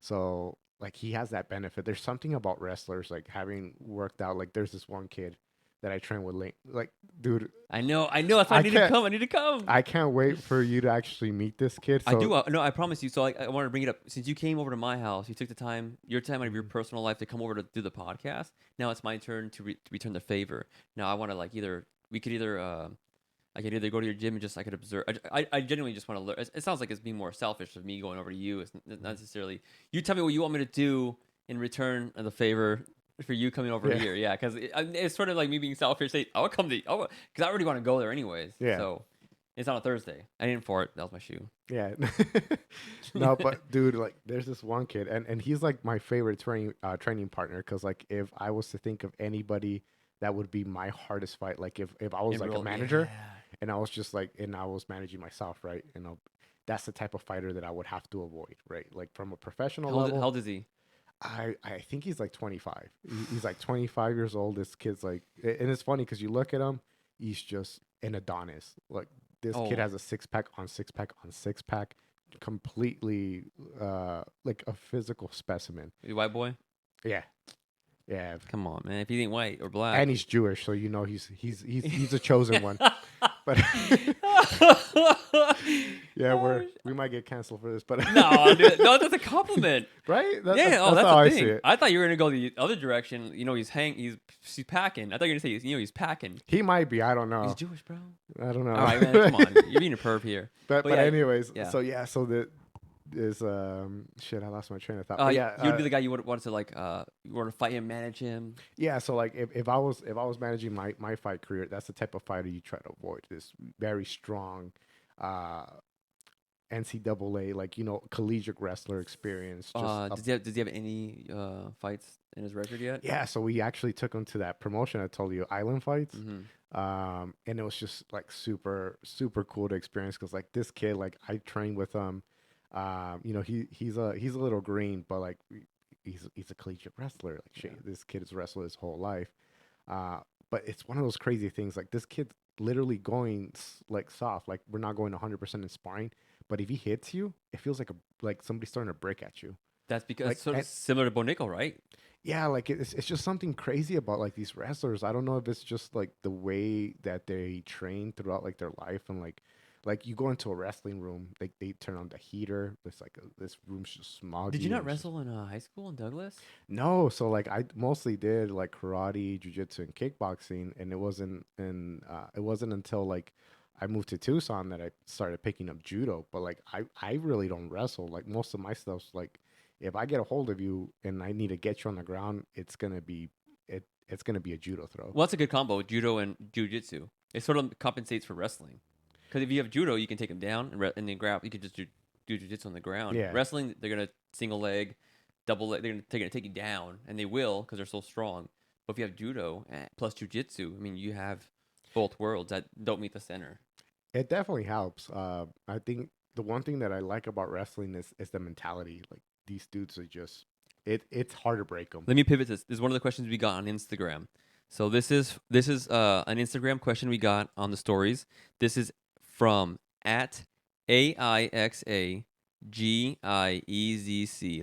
So like he has that benefit. There's something about wrestlers like having worked out. Like there's this one kid that I train with. Like, dude, I know. That's why I I need to can't- come. I need to come. I can't wait for you to actually meet this kid. I So, do. No, I promise you. So I wanted to bring it up. Since you came over to my house, you took the time, your time out of your personal life to come over to do the podcast. Now it's my turn to return the favor. Now I want to like we could either I could either go to your gym and just I could observe. I genuinely just want to learn. It sounds like it's being more selfish of me going over to you. It's not necessarily you tell me what you want me to do in return of the favor for you coming over Yeah. here. Yeah, because it's sort of like me being selfish. Say I'll come to because I already want to go there anyways. Yeah. So it's on a Thursday. I didn't for it. That was my shoe. yeah. No, but dude, like there's this one kid and he's like my favorite training partner cuz like if I was to think of anybody that would be my hardest fight, like if I was In like a real- manager yeah. and I was just like and I was managing myself, right? That's the type of fighter that I would have to avoid, right? Like from a professional level. How old is he? I think he's like 25. He's like 25 years old. This kid's like, and it's funny because you look at him, he's just an Adonis. Like this kid Oh. has a six pack on six pack on six pack, completely like a physical specimen. You white boy? Yeah, yeah. Come on, man. If he ain't white or black. And he's Jewish, so he's a chosen one. But yeah, we might get canceled for this, but no, dude, no, that's a compliment. right? Yeah, That's that's how the I thing. see it. I thought you were gonna go the other direction. He's packing. I thought you were gonna say he's packing. He might be. I don't know. He's Jewish, bro. I don't know. All right, man. Come on, you're being a perv here. But yeah, anyways, yeah. so yeah, so the is shit. I lost my train of thought. Oh But yeah, yeah, you'd be the guy you would want to like. You want to fight him, manage him. yeah. So like, if I was managing my fight career, that's the type of fighter you try to avoid. This very strong, NCAA like collegiate wrestler experience. Does he have any fights in his record yet? Yeah. So we actually took him to that promotion I told you, Island Fights. Mm-hmm. And it was just like super cool to experience because like this kid, like I trained with him. He's a little green, but like he's a collegiate wrestler. Like shit, this kid has wrestled his whole life. But it's one of those crazy things. Like this kid's literally going like soft. Like we're not going 100% in sparring, but if he hits you, it feels like somebody's throwing a brick at you. That's because Like, sort of similar to Bo Nickel, right? Yeah, like it's just something crazy about like these wrestlers. I don't know if it's just like the way that they train throughout like their life and like you go into a wrestling room, they turn on the heater. It's like this room's just smoggy. Did you not and it's just- wrestle in high school in Douglas? No, so like I mostly did like karate, jujitsu, and kickboxing, and it wasn't until like I moved to Tucson that I started picking up judo. But like I really don't wrestle. Like most of my stuff's like if I get a hold of you and I need to get you on the ground, it's gonna be a judo throw. Well, that's a good combo, judo and jujitsu. It sort of compensates for wrestling. Because if you have judo, you can take them down and then grab. You can just do jujitsu on the ground. Yeah. Wrestling, they're gonna single leg, double leg. They're gonna take you down, and they will because they're so strong. But if you have judo plus jujitsu, I mean, you have both worlds that don't meet the center. It definitely helps. I think the one thing that I like about wrestling is the mentality. Like these dudes are just it's hard to break them. Let me pivot this. This is one of the questions we got on Instagram. So this is an Instagram question we got on the stories. This is from at AIXAGIEZC.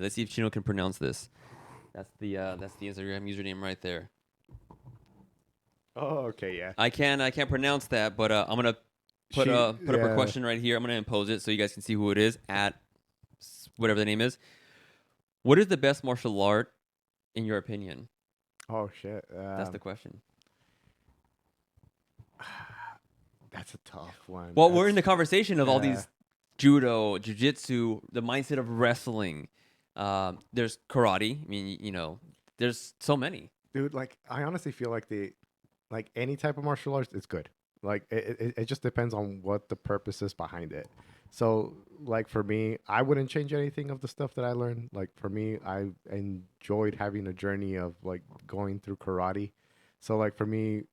Let's see if Chino can pronounce this. That's the Instagram username right there. Oh, okay, yeah. I can't pronounce that, but I'm gonna put up her question right here. I'm gonna impose it so you guys can see who it is at whatever the name is. What is the best martial art in your opinion? Oh shit. That's the question. That's a tough one. Well, we're in the conversation of all yeah. these judo, jiu-jitsu, the mindset of wrestling. There's karate. I mean, there's so many. Dude, like I honestly feel like like any type of martial arts is good. Like it just depends on what the purpose is behind it. So like for me, I wouldn't change anything of the stuff that I learned. Like for me, I enjoyed having a journey of like going through karate. So like for me,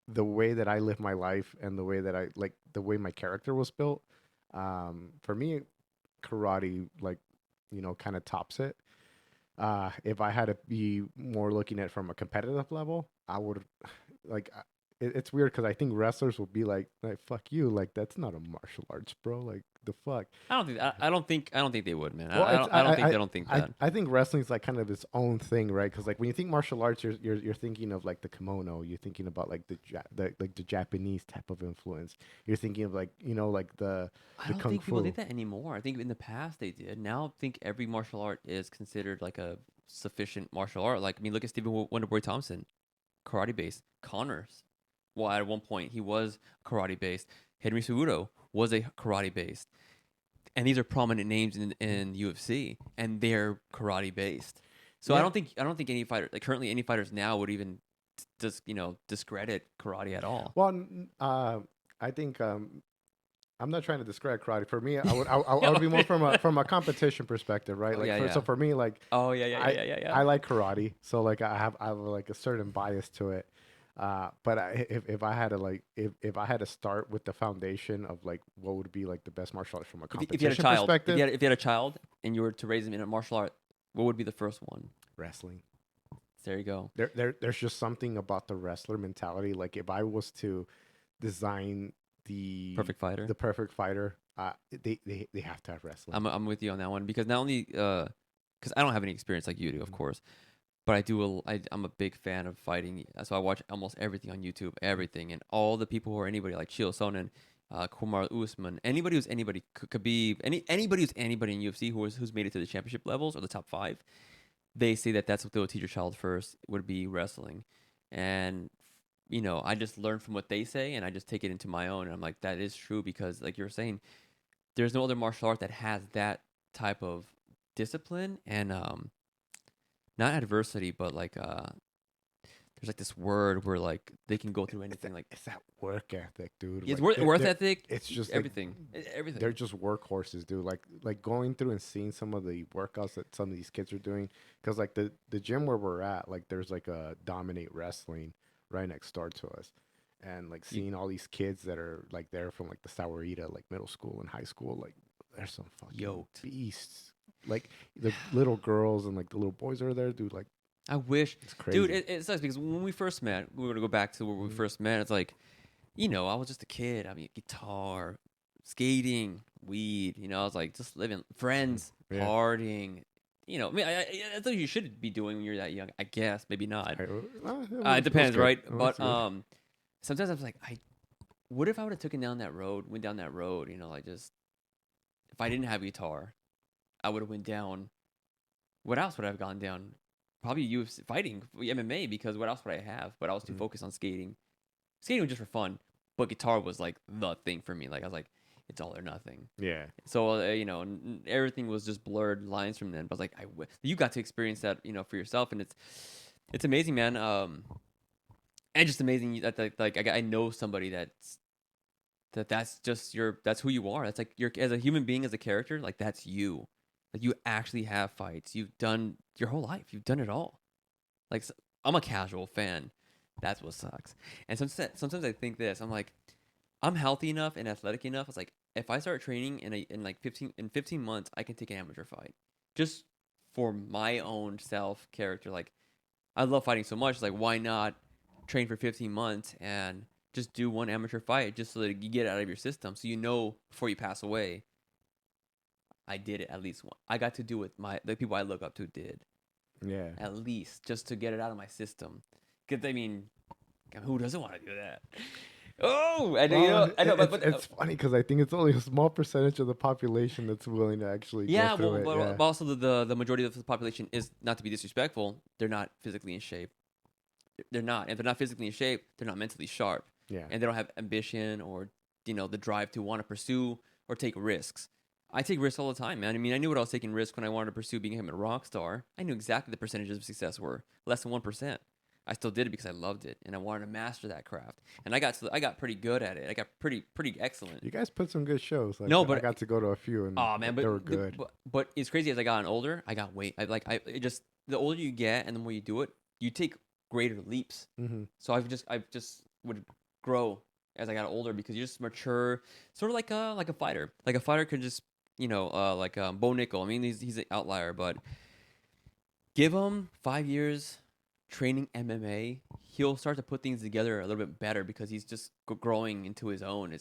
the way that I live my life and the way that I like the way my character was built, for me, karate like kind of tops it. If I had to be more looking at it from a competitive level, I would like. It's weird because I think wrestlers will be like, "Fuck you!" Like that's not a martial arts, bro. Like the fuck. I don't think they would, man. Well, I don't think they don't think that. I think wrestling's like kind of its own thing, right? Because like when you think martial arts, you're thinking of like the kimono. You're thinking about like the Japanese type of influence. You're thinking of like like the I don't kung think fu. people did that anymore. I think in the past they did. Now I think every martial art is considered like a sufficient martial art. Like I mean, look at Stephen Wonderboy Thompson, karate based. Connors, well, at one point he was karate based. Henry Cejudo was a karate based, and these are prominent names in UFC, and they're karate based. So Yeah. I don't think any fighter like currently any fighters now would even just discredit karate at all. Well, I think I'm not trying to discredit karate. For me, I would be more from a competition perspective, right? Oh, Like yeah, yeah. so for me, like Oh yeah. I like karate, so like I have like a certain bias to it. But if I had to like if I had to start with the foundation of like what would be like the best martial arts from a If competition you had a child, perspective, if you had a child and you were to raise him in a martial art, what would be the first one? wrestling. There you go. There's just something about the wrestler mentality. Like if I was to design Perfect fighter. the perfect fighter, they have to have wrestling. I'm with you on that one because not only because I don't have any experience like you do, of course, but I'm a big fan of fighting. So I watch almost everything on YouTube, everything, and all the people who are anybody like Chael Sonnen, Kumar Usman, anybody who's anybody, Khabib, anybody who's anybody in UFC who's made it to the championship levels or the top 5, they say that that's what they'll teach your child first would be wrestling, and I just learn from what they say and I just take it into my own, and I'm like that is true because like you're saying, there's no other martial art that has that type of discipline and not adversity, but like there's like this word where like they can go through anything. Like it's that work ethic, dude. it's Like, worth ethic. It's just everything. Like, Everything. they're just workhorses, dude. Like going through and seeing some of the workouts that some of these kids are doing, because like the gym where we're at, like there's like a Dominate Wrestling right next door to us, and like seeing all these kids that are like there from like the Saurita, like middle school and high school, like there's some fucking Yoked beasts. Like the little girls and like the little boys are there, dude. Like I wish, it's crazy. dude. It sucks because when we first met, we were gonna go back to where we first met. It's like, I was just a kid. I mean, guitar, skating, weed. I was like just living, friends, Yeah. partying. I mean, I thought you should be doing when you're that young. I guess maybe not. It It depends, good. right? It was But good. sometimes I was like, what if I would have went down that road? Like just if I didn't have guitar, I would have went down. What else would I have gone down? Probably UFC fighting, MMA, because what else would I have? But I was too focused on skating. Skating was just for fun. but guitar was like the thing for me. Like I was like, it's all or nothing. Yeah. So everything was just blurred lines from then. But I was like, you got to experience that, for yourself, and it's amazing, man. And just amazing that like I know somebody that's just that's who you are. That's like you're as a human being, as a character, like that's you. Like you actually have fights. You've done your whole life. You've done it all. Like I'm a casual fan. That's what sucks. And sometimes I think this. I'm like, I'm healthy enough and athletic enough. It's like if I start training in like 15 months, I can take an amateur fight, just for my own self character. Like I love fighting so much. It's like why not train for 15 months and just do one amateur fight just so that you get it out of your system, so before you pass away, I did it at least one. I got to do what the people I look up to did. Yeah. At least just to get it out of my system. Because I mean, who doesn't want to do that? Oh, I know. I know, but it's funny because I think it's only a small percentage of the population that's willing to actually go through it. But also the majority of the population is, not to be disrespectful, they're not physically in shape. They're not. If they're not physically in shape, they're not mentally sharp. Yeah. And they don't have ambition or the drive to want to pursue or take risks. I take risks all the time, man. I mean, I knew what I was taking risks when I wanted to pursue becoming a rock star. I knew exactly the percentages of success were less than 1%. I still did it because I loved it and I wanted to master that craft. And I got pretty good at it. I got pretty excellent. You guys put some good shows. Like, no, but I got to go to a few, and they were good. But it's crazy. As I got older, I got the older you get and the more you do it, you take greater leaps. Mm-hmm. So I've just would grow as I got older because you just mature, sort of like a fighter. Like a fighter could just Bo Nickel. I mean, he's an outlier, but give him 5 years training MMA, he'll start to put things together a little bit better because he's just growing into his own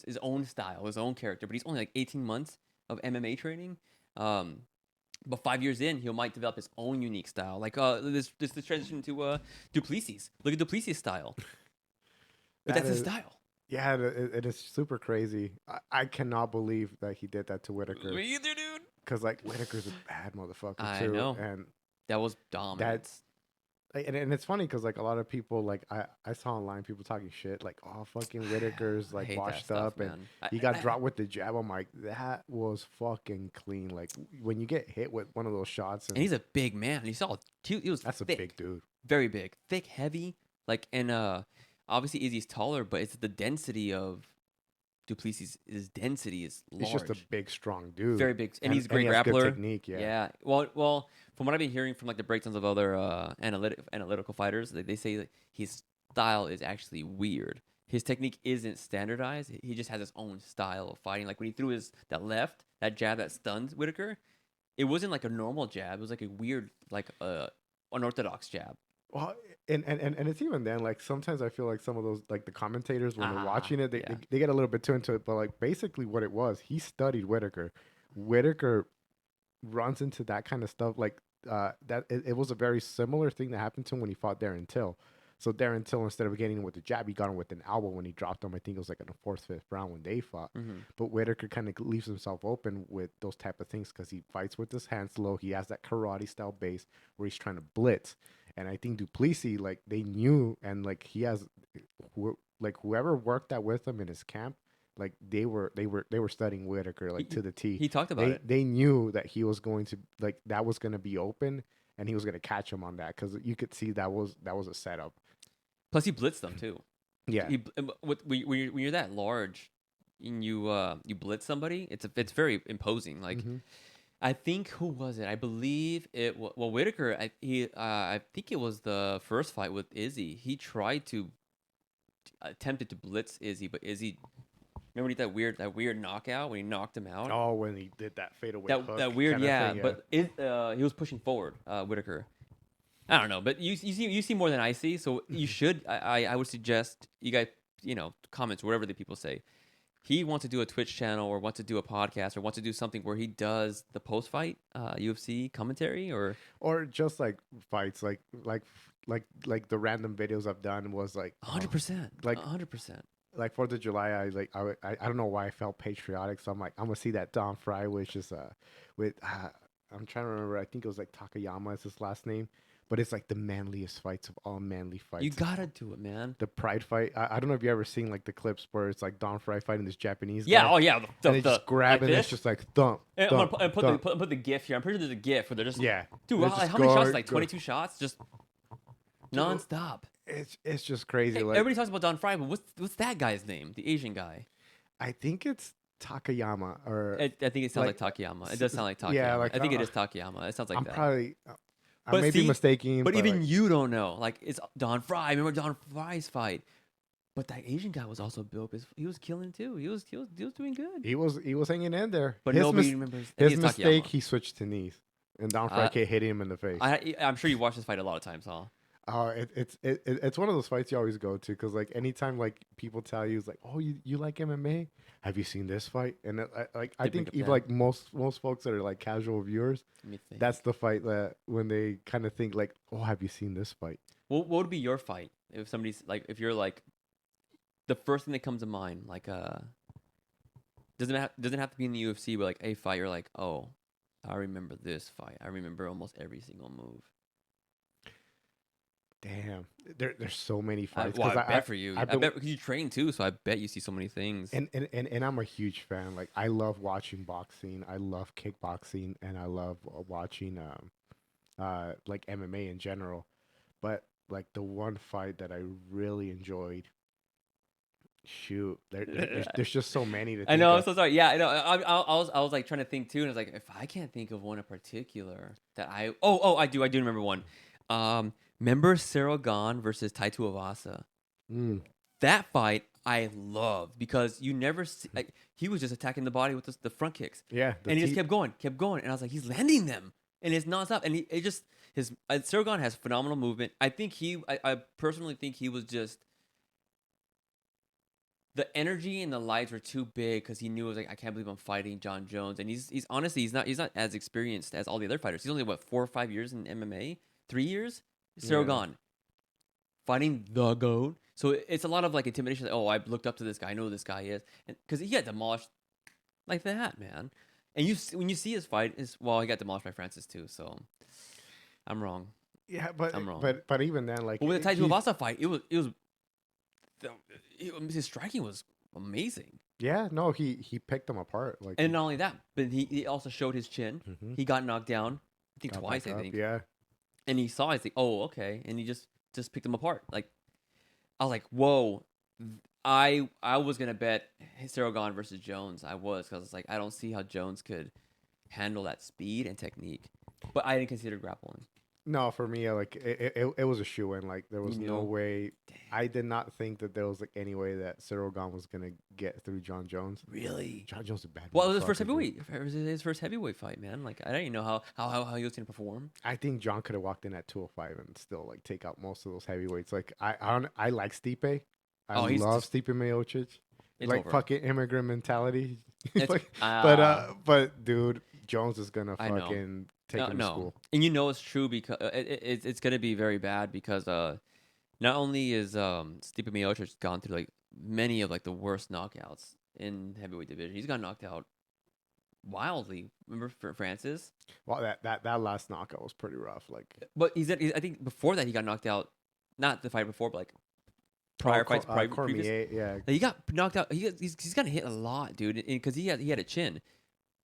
style, his own character. But he's only like 18 months of MMA training. But 5 years in, he might develop his own unique style. Like this transition to Duplessis. Look at Duplessis' style. But that's his style. Yeah, it is super crazy. I cannot believe that he did that to Whitaker. Me either, dude. Because like Whitaker's a bad motherfucker too. I know. And that was dominance. And it's funny because like a lot of people, like I saw online people talking shit like, oh, fucking Whitaker's like washed up and he got dropped with the jab. I'm like, that was fucking clean. Like when you get hit with one of those shots, and he's a big man. He was that's thick, a big dude, very big, thick, heavy. Like obviously Izzy's taller, but it's the density of Duplessis. His density is large. He's just a big, strong dude. Very big, and he's a great grappler. Good technique, yeah. Yeah. Well, from what I've been hearing from like the breakdowns of other analytical fighters, they say that his style is actually weird. His technique isn't standardized. He just has his own style of fighting. Like when he threw that jab that stunned Whitaker, it wasn't like a normal jab. It was like a weird, like unorthodox jab. Well, and it's even then, like sometimes I feel like some of those, like the commentators when they're watching it, they get a little bit too into it. But like basically what it was, he studied Whitaker. Whitaker runs into that kind of stuff like that. It was a very similar thing that happened to him when he fought Darren Till. So Darren Till, instead of getting him with the jab, he got him with an elbow when he dropped him. I think it was like in the fourth, fifth round when they fought. Mm-hmm. But Whitaker kind of leaves himself open with those type of things because he fights with his hands low. He has that karate style base where he's trying to blitz. And I think Duplessis, like they knew, and like he has, whoever worked that with him in his camp, like they were studying Whitaker like to the T. He talked about it. They knew that he was going to that was going to be open, and he was going to catch him on that because you could see that was a setup. Plus, he blitzed them too. Yeah. When you're that large, and you blitz somebody, it's very imposing. Like. Mm-hmm. I think who was it? I believe Whitaker. I think it was the first fight with Izzy. He tried to attempted to blitz Izzy, but Izzy. Remember that weird knockout when he knocked him out? Oh, when he did that fadeaway hook. That weird, yeah. Thing, yeah. But he was pushing forward, Whitaker. I don't know, but you see more than I see, so you should. I would suggest you guys, comments, whatever the people say. He wants to do a Twitch channel or wants to do a podcast or wants to do something where he does the post-fight UFC commentary or just like fights, like the random videos I've done was like 100%, like 100%. Like 4th of July, I don't know why I felt patriotic, so I'm like I'm gonna see that Don Fry, which is with I'm trying to remember. I think it was like Takayama is his last name. but it's like the manliest fights of all manly You fights. gotta do it, man. The pride fight. I don't know if you ever seen like the clips where it's like Don Fry fighting this Japanese Yeah. guy, Oh yeah. and they just grab Like and it's this. just like thump, And I'm thump, gonna put thump. put the GIF here. I'm pretty sure there's a GIF where they're just Yeah, dude. they're How, just how many shots? going, Like going. 22 shots, just Dude, nonstop. it's just crazy. Hey, Like everybody talks about Don Fry, but what's that guy's name? The Asian guy. I think it's Takayama or I think it sounds like like Takayama. It does sound like Takayama. yeah, like I think it is Takayama. It sounds like I'm that. probably I But may be see, mistaken, but but even like, you don't know. Like it's Don Fry. Remember Don Fry's fight? But that Asian guy was also built. He was killing too. He was doing good. he was hanging in there. But his nobody remembers. I think his it's mistake. Takayama. He switched to knees, and Don Fry hit him in the face. I'm sure you watched this fight a lot of times, huh? It's one of those fights you always go to because like anytime like people tell you it's like, oh, you like MMA, have you seen this fight? And I They bring think up even that. like most folks that are like casual viewers, Let me think. that's the fight that when they kind of think like, oh, have you seen this fight? What would be your fight if somebody's like if you're like the first thing that comes to mind like doesn't have to be in the UFC but like a fight you're like, oh, I remember this fight. I remember almost every single move. Damn, there's so many fights. Well, 'Cause I bet for you. I I've been- bet because you train too, so I bet you see so many things. and I'm a huge fan. Like I love watching boxing. I love kickboxing, and I love watching like MMA in general. But like the one fight that I really enjoyed, shoot, there's just so many to think I know. I'm of. so sorry. Yeah, I know. I was like trying to think too, and I was like, if I can't think of one in particular that I do remember one. Remember Cyril Gahn versus Tai Tuivasa? Mm, That fight I loved because you never see like he was just attacking the body with the front kicks, yeah, and he just kept going, and I was like, he's landing them, and it's nonstop, and it just his Cyril Gahn has phenomenal movement. I personally think he was just the energy and the lights were too big because he knew it was like I can't believe I'm fighting John Jones, and he's honestly he's not as experienced as all the other fighters. He's only what 4 or 5 years in MMA, 3 years. Cyril Yeah. Gahn fighting the GOAT. So it's a lot of like intimidation. Like, oh, I looked up to this guy. I know who this guy is, because he got demolished like that, man. And when you see his fight, he got demolished by Francis too. So I'm wrong. yeah, but I'm wrong. but even then, like But with the Tai he- Tuivasa fight, his striking was amazing. yeah, no, he picked them apart. Like And not only that, but he also showed his chin. Mhm. He got knocked down, I think got twice, back I up, think. yeah. And he saw, I think, oh, okay, and he just picked them apart. Like I was like, whoa. I was gonna bet Cyril Gahn versus Jones. I was because it's like I don't see how Jones could handle that speed and technique. But I didn't consider grappling. No, for me, like it was a shoe in. Like there was no knew? way. I did not think that there was like any way that Cyril Gahn was gonna get through John Jones. Really? John Jones is a bad. Well, it was his first motherfucker, dude. heavyweight. It was his first heavyweight fight, man. Like I didn't know how he was gonna perform. I think John could have walked in at 205 and still like take out most of those heavyweights. Like I like Stipe. Oh, I he's love just- Stipe Miocic. It's Like over. fucking immigrant mentality. It's- Like, ah. but dude, Jones is gonna I know. fucking take him to no, school. and you know it's true because it's gonna be very bad because not only is Stipe Miocic gone through like many of like the worst knockouts in heavyweight division. He's got knocked out wildly. Remember for Francis? Well, that last knockout was pretty rough. Like But I think before that he got knocked out. Not the fight before, but like prior fights, previous. Cormier, yeah. Like, he got knocked out. He's gotten hit a lot, dude, because he had a chin,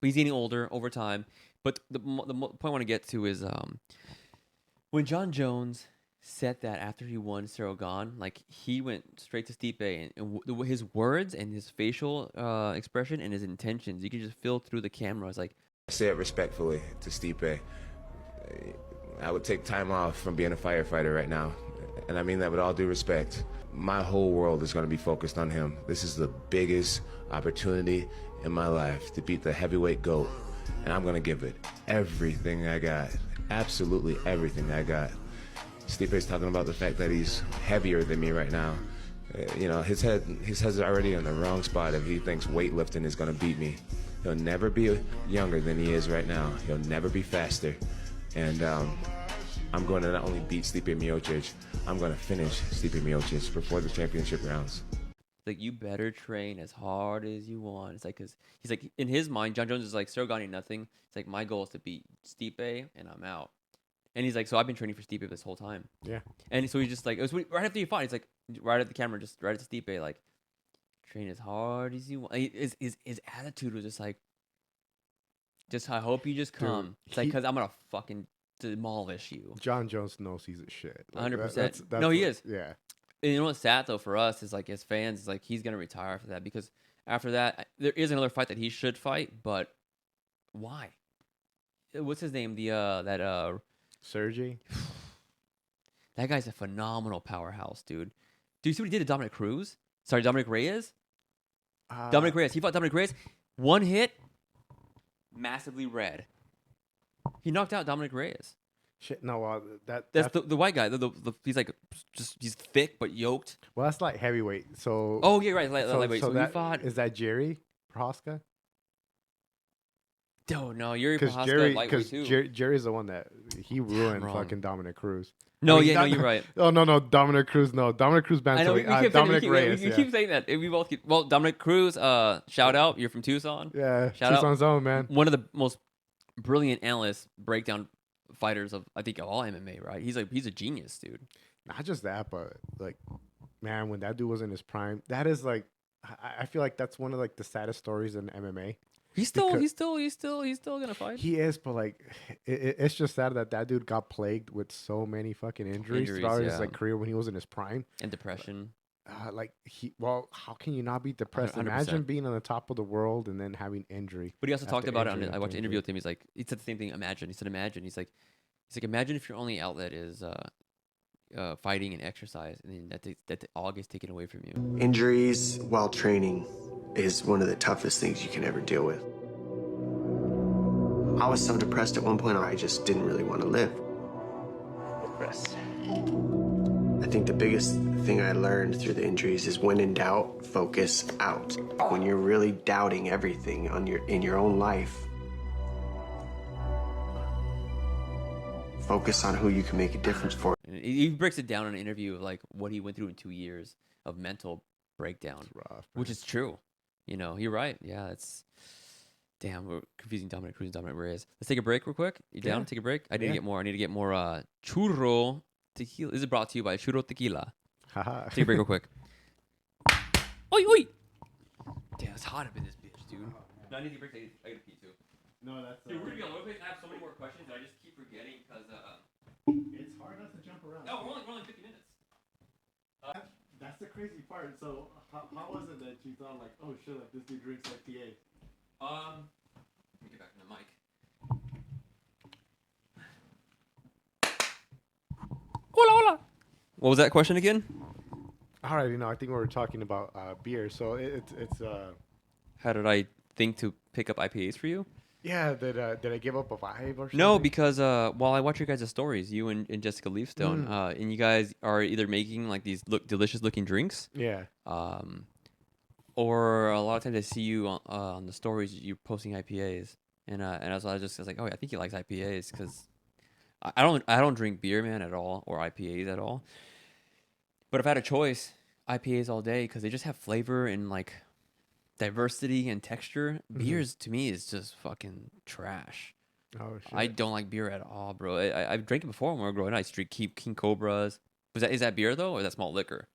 but he's getting older over time. But the point I want to get to is when John Jones said that after he won Cyril Gahn, like he went straight to Stipe, and his words and his facial expression and his intentions, you could just feel through the camera. It's like I say it respectfully to Stipe. I would take time off from being a firefighter right now, and I mean that with all due respect. My whole world is going to be focused on him. This is the biggest opportunity in my life to beat the heavyweight GOAT, and I'm going to give it everything I got, absolutely everything I got. Stipe's talking about the fact that he's heavier than me right now. You know, his head's already in the wrong spot if he thinks weightlifting is going to beat me. He'll never be younger than he is right now. He'll never be faster. And I'm going to not only beat Stipe Miocic, I'm going to finish Stipe Miocic before the championship rounds. like you better train as hard as you want. It's like because he's like in his mind, John Jones is like Cyril Gahn ain't nothing. It's like my goal is to beat Stipe and I'm out. And he's like, so I've been training for Stipe this whole time. Yeah. And so he's just like, it was right after you fought. He's like, right at the camera, just right at Stipe, like, train as hard as you want. His attitude was just like, just I hope you just come. Dude, it's like, because I'm gonna fucking demolish you. John Jones knows he's a shit. 100%. That's No, he what- is. Yeah. And you know what's sad though for us is like as fans, is like he's gonna retire after that because after that there is another fight that he should fight, but why? What's his name? Sergey. That guy's a phenomenal powerhouse, dude. Do you see what he did to Dominic Cruz? Sorry, Dominic Reyes. Dominic Reyes. He fought Dominic Reyes. One hit, massively red. He knocked out Dominic Reyes. Shit. No, That's the white guy. He's like he's thick but yoked. well, that's like heavyweight. So. Oh yeah, right. Lightweight. So he that, fought. Is that Jerry Prohaska? Oh no, Yuri Because Prohaska lightweight too. Jerry's the one that he ruined wrong. fucking Dominic Cruz. No, I mean, yeah, no, you're right. Oh no, Dominic Cruz. No, Dominic Cruz I know. We Bantley. keep Dominic saying, Reyes. we keep saying that. We both keep. Well, Dominic Cruz. Shout out. You're from Tucson. Yeah, Shout out. Tucson's own, man. One of the most brilliant analysts, breakdown fighters of I think of all MMA. Right? He's a genius, dude. Not just that, but like, man, when that dude was in his prime, that is like, I feel like that's one of like the saddest stories in MMA. He's still gonna fight. He is, but like, it's just sad that dude got plagued with so many fucking injuries throughout his yeah. like career when he was in his prime. And depression. How can you not be depressed? 100%. Imagine being on the top of the world and then having injury. But he also talked after about it. injury I after watched an interview injury. with him. He said the same thing. Imagine. He said, imagine. He's like, imagine if your only outlet is fighting and exercise, and then that all gets taken away from you. Injuries while training is one of the toughest things you can ever deal with. I was so depressed at one point, I just didn't really want to live. Rest. I think the biggest thing I learned through the injuries is when in doubt, focus out. When you're really doubting everything in your own life, focus on who you can make a difference for. And he breaks it down in an interview of like what he went through in 2 years of mental breakdown, Rough, which is true. You know, you're right. Yeah, it's damn. We're confusing Dominic Cruz and Dominic Reyes. Let's take a break real quick. You down? Yeah. Take a break. I need Yeah. to get more. I need to get more churro tequila. This is brought to you by Churro Tequila. Haha. Take a break real quick. Oi, oi. Damn, it's hot up in this bitch, dude. No, I need to break. I gotta pee too. No, that's. Dude, we're gonna be all over the place. I have so many more questions. I just keep forgetting because It's hard not to jump around. no, we're only 50 minutes. That's the crazy part. So, how was it that you thought like, oh shit, like this dude drinks IPA? Let me get back in the mic. Hola, hola. What was that question again? All right, I think we were talking about beer. So it's How did I think to pick up IPAs for you? yeah. Did I give up a vibe or something? No, because while I watch your guys' stories, you and Jessica Leafstone, and you guys are either making like these delicious looking drinks, Yeah. or a lot of times I see you on the stories you posting IPAs, and I was like, oh, I think he likes IPAs because I don't drink beer, man, at all, or IPAs at all. But if I had a choice, IPAs all day because they just have flavor and like diversity and texture. Beers to me is just fucking trash. Oh shit. I don't like beer at all, bro. I've drank it before when we were growing up. I used to drink King Cobras. Is that beer though, or is that malt liquor?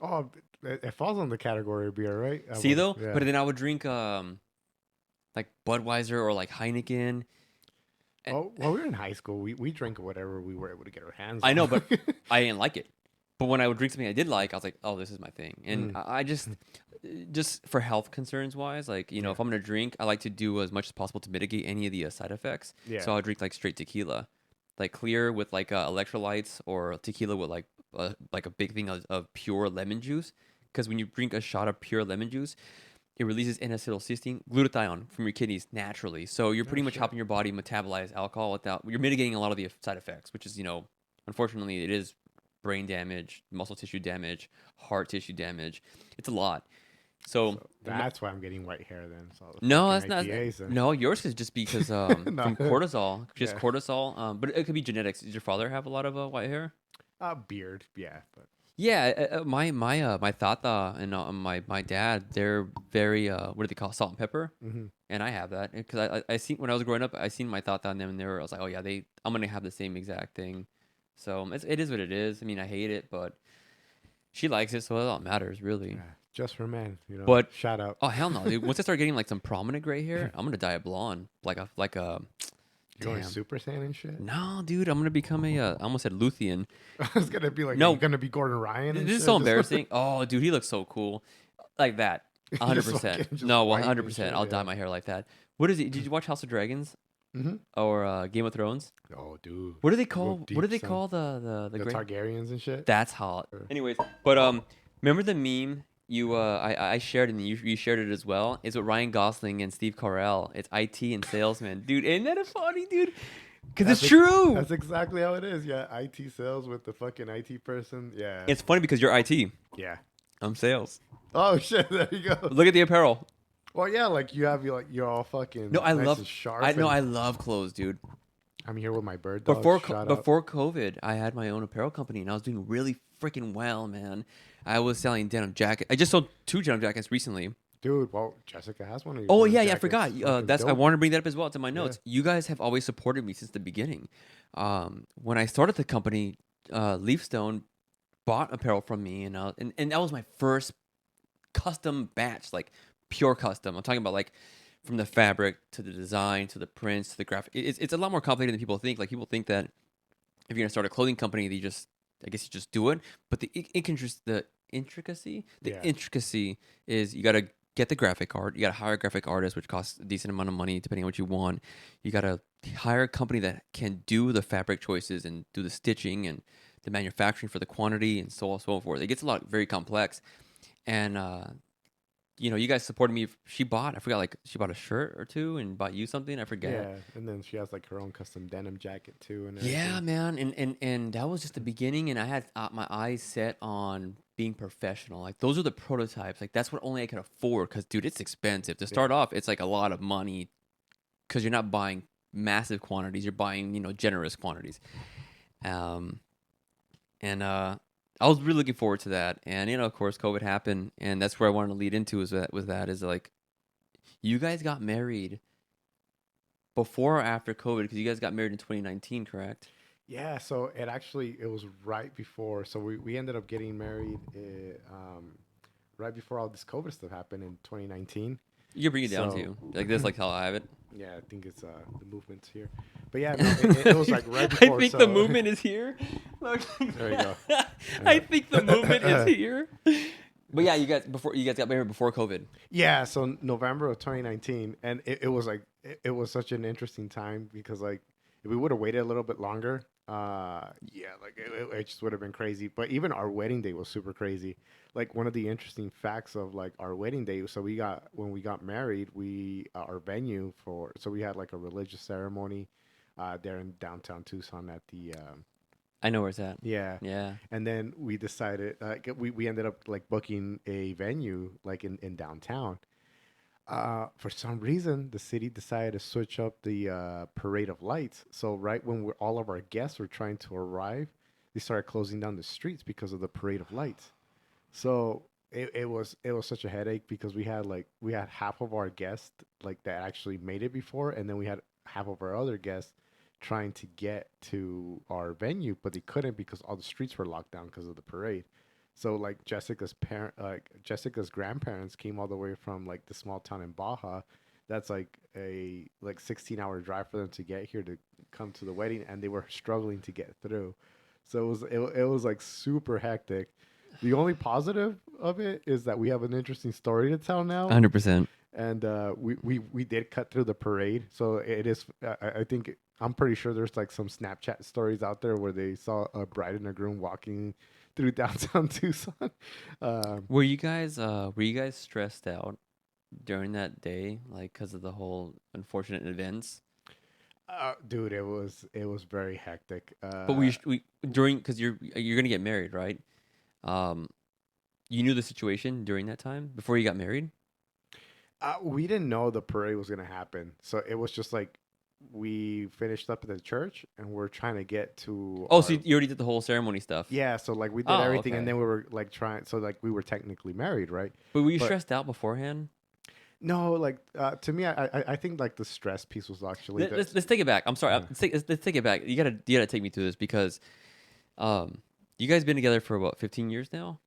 Oh, it falls on the category of beer, right? See though, Yeah. but then I would drink like Budweiser or like Heineken. Oh, well, we were in high school. We drank whatever we were able to get our hands on. I know, but I didn't like it. But when I would drink something I did like, I was like, oh, this is my thing. And I just for health concerns wise, like, you know, if I'm going to drink, I like to do as much as possible to mitigate any of the side effects. Yeah. So I'll drink like straight tequila, like clear with like electrolytes, or tequila with like a big thing of pure lemon juice. Because when you drink a shot of pure lemon juice, it releases N-acetylcysteine, glutathione from your kidneys naturally. So you're pretty much helping your body metabolize alcohol you're mitigating a lot of the side effects, which is, you know, unfortunately it is brain damage, muscle tissue damage, heart tissue damage. It's a lot. So that's why I'm getting white hair then. So no, fucking that's not. IPAs then. No, yours is just because from cortisol, just Yeah. cortisol. But it could be genetics. Did your father have a lot of white hair? Beard, yeah, but Yeah, my tata and my dad, they're very what do they call it? Salt and pepper, Mm-hmm. and I have that because I seen when I was growing up, I seen my tata and them, and I was like, oh yeah, I'm gonna have the same exact thing. So it is what it is. I mean, I hate it, but she likes it, so that's all that matters really. Yeah, just for men, you know. But Shout out. oh hell no, dude! Once I start getting like some prominent gray hair, I'm gonna dye it blonde, like a You're going damn. Super Saiyan and shit. No, dude, I'm gonna become I almost said Luthien. I was gonna be like, are No, you gonna be Gordon Ryan and this is shit? so Just- embarrassing. Oh, dude, he looks so cool, like that. 100%. just No, white and 100%. shit, I'll dye yeah. my hair like that. What is it? Did you watch House of Dragons Mhm. or Game of Thrones? Oh, dude. What do they Go call? What do deep, they son. call the The gray? Targaryens and shit? That's hot. Sure. Anyways, but remember the meme I shared and you shared it as well? It's with Ryan Gosling and Steve Carell. It's IT and salesman, dude. Ain't that funny, dude? Because it's true. That's exactly how it is. Yeah, IT sales with the fucking IT person. Yeah. It's funny because you're IT. Yeah. I'm sales. Oh shit! There you go. Look at the apparel. Well, yeah, like you have you're all fucking. No, I nice love. and sharp. I and love clothes, dude. I'm here with my bird dog. Before Shout out. before COVID, I had my own apparel company and I was doing really freaking well, man. I was selling denim jackets. I just sold 2 denim jackets recently. Dude, well, Jessica has one of your. Oh denim yeah, I jackets. forgot. Fucking That's I dope. wanted to bring that up as well. It's in my notes. You guys have always supported me since the beginning. When I started the company, Leafstone bought apparel from me, and that was my first custom batch, like pure custom. I'm talking about like from the fabric to the design to the prints to the graphic. It's a lot more complicated than people think. Like people think that if you're gonna start a clothing company, that I guess you just do it. But the intricacy Yeah. is you gotta get the graphic art. You gotta hire a graphic artist, which costs a decent amount of money depending on what you want. You gotta hire a company that can do the fabric choices and do the stitching and the manufacturing for the quantity and so on and so forth. It gets very complex. And you guys supported me. She bought a shirt or two and bought you something. I forget. Yeah, and then she has like her own custom denim jacket too. And Yeah, everything. man, and that was just the beginning, and I had my eyes set on being professional. Like those are the prototypes. Like that's what only I could afford. Cause dude, it's expensive to start off. It's like a lot of money, cause you're not buying massive quantities. You're buying generous quantities. And I was really looking forward to that. And of course, COVID happened, and that's where I wanted to lead into is like, you guys got married before or after COVID? Because you guys got married in 2019, correct? Yeah, so it was right before. So we ended up getting married right before all this COVID stuff happened in 2019. You can bring it down So- too, like this, like how I have it. Yeah, I think it's the movement's here. But yeah, no, it was like right I before. think so, the movement is here. Look. There you go. I think the movement is here. But yeah, you guys got married before COVID. Yeah, so November of 2019, and it was like it was such an interesting time because like if we would have waited a little bit longer, yeah, like it just would have been crazy. But even our wedding day was super crazy. Like one of the interesting facts of like our wedding day, so when we got married, our venue so we had like a religious ceremony there in downtown Tucson at the I know where it's at. yeah. Yeah. And then we decided, we ended up like booking a venue like in downtown. For some reason, the city decided to switch up the parade of lights. So right when all of our guests were trying to arrive, they started closing down the streets because of the parade of lights. So it was such a headache because we had half of our guests like that actually made it before, and then we had half of our other guests trying to get to our venue, but they couldn't because all the streets were locked down because of the parade. So like Jessica's grandparents came all the way from like the small town in Baja. That's like a 16-hour drive for them to get here to come to the wedding, and they were struggling to get through. So it was like super hectic. The only positive of it is that we have an interesting story to tell now. 100%. And we did cut through the parade, so it is. I think I'm pretty sure there's like some Snapchat stories out there where they saw a bride and a groom walking through downtown Tucson. Were you guys stressed out during that day, like because of the whole unfortunate events? Dude, it was very hectic. But we during because you're gonna get married, right? You knew the situation during that time before you got married. We didn't know the parade was gonna happen, so it was just like we finished up at the church, and we're trying to get to Oh, so our you already did the whole ceremony stuff. yeah. So like we did Oh, everything, and okay. then we were like trying. So like we were technically married, right? But were you But stressed out beforehand? no, like to me, I think like the stress piece was actually the Let's take it back. I'm sorry. Uh-huh. Let's take it back. You gotta take me through this because, you guys been together for what 15 years now?